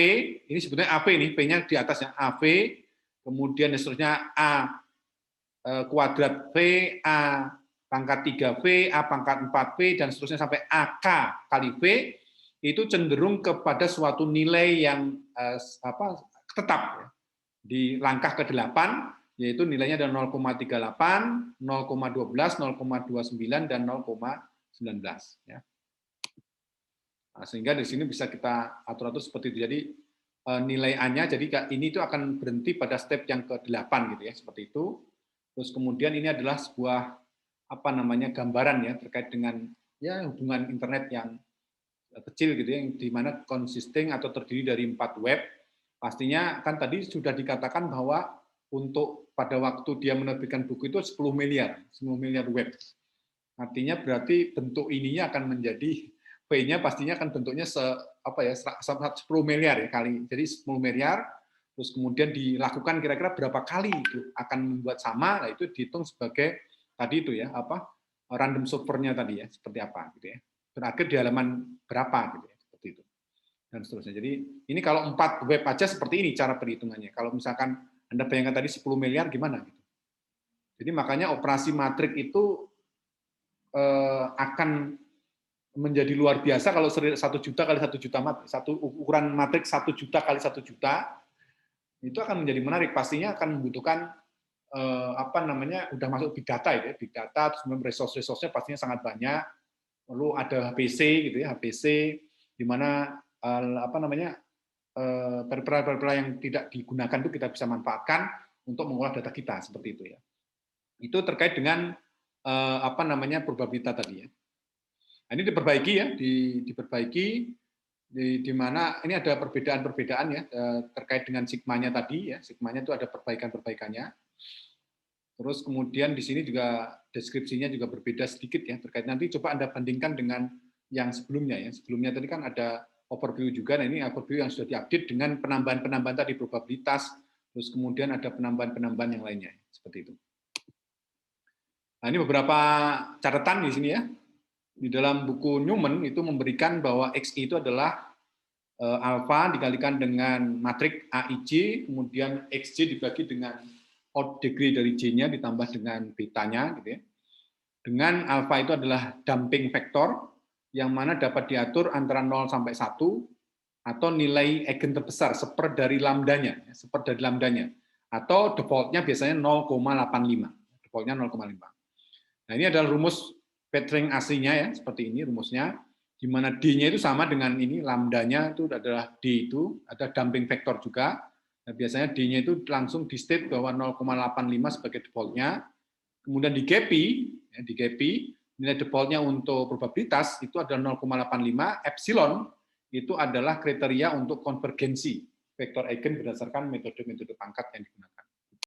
ini sebetulnya AV nih, V-nya di atasnya AV, kemudian seterusnya A kuadrat V, A pangkat 3V, A pangkat 4V, dan seterusnya sampai AK kali V, itu cenderung kepada suatu nilai yang tetap ya. Di langkah ke-8, yaitu nilainya adalah 0,38, 0,12, 0,29, dan 0,19. Ya. Nah, sehingga di sini bisa kita atur-atur seperti itu. Jadi nilai A-nya, jadi ini itu akan berhenti pada step yang ke-8 gitu ya, seperti itu. Terus kemudian ini adalah sebuah gambaran ya terkait dengan ya hubungan internet yang kecil gitu ya, yang di mana consisting atau terdiri dari 4 web. Pastinya kan tadi sudah dikatakan bahwa untuk pada waktu dia menerbitkan buku itu 10 miliar web. Artinya berarti bentuk ininya akan menjadi V-nya pastinya akan bentuknya 10 miliar ya kali. Jadi 10 miliar, terus kemudian dilakukan kira-kira berapa kali itu akan membuat sama, nah itu dihitung sebagai tadi itu ya random solver-nya tadi ya seperti apa gitu ya. Berakhir di halaman berapa gitu ya, seperti itu. Dan seterusnya. Jadi ini kalau 4 web aja seperti ini cara perhitungannya. Kalau misalkan Anda bayangkan tadi 10 miliar gimana gitu. Jadi makanya operasi matrik itu akan menjadi luar biasa kalau 1 juta kali 1 juta matrik, ukuran matrik 1 juta kali 1 juta, itu akan menjadi menarik. Pastinya akan membutuhkan udah masuk big data ya, big data, terus resource-nya pastinya sangat banyak. Lalu ada HPC gitu ya, HPC di mana peripheral yang tidak digunakan itu kita bisa manfaatkan untuk mengolah data kita seperti itu ya. Itu terkait dengan probabilitas tadi ya. Nah, ini diperbaiki ya, diperbaiki di mana ini ada perbedaan-perbedaan ya terkait dengan sigmanya tadi ya. Sigmanya itu ada perbaikan-perbaikannya. Terus kemudian di sini juga deskripsinya juga berbeda sedikit ya terkait nanti coba Anda bandingkan dengan yang sebelumnya ya. Sebelumnya tadi kan ada overview juga, nah ini overview yang sudah diupdate dengan penambahan-penambahan tadi probabilitas, terus kemudian ada penambahan-penambahan yang lainnya seperti itu. Nah, ini beberapa catatan di sini ya. Di dalam buku Newman itu memberikan bahwa XI itu adalah alfa dikalikan dengan matrik AIJ, kemudian XJ dibagi dengan odd degree dari J-nya ditambah dengan betanya gitu ya. Dengan alfa itu adalah damping vektor yang mana dapat diatur antara 0 sampai 1 atau nilai eigen terbesar seper dari lambdanya, atau defaultnya biasanya 0,85. Defaultnya 0,5. Nah, ini adalah rumus Petring aslinya ya, seperti ini rumusnya, di mana D-nya itu sama dengan ini, lambdanya itu adalah D itu, ada damping vektor juga. Nah, biasanya D-nya itu langsung di state bahwa 0,85 sebagai defaultnya. Kemudian di GAPI, nilai defaultnya untuk probabilitas itu adalah 0,85, epsilon itu adalah kriteria untuk konvergensi vektor eigen berdasarkan metode-metode pangkat yang digunakan.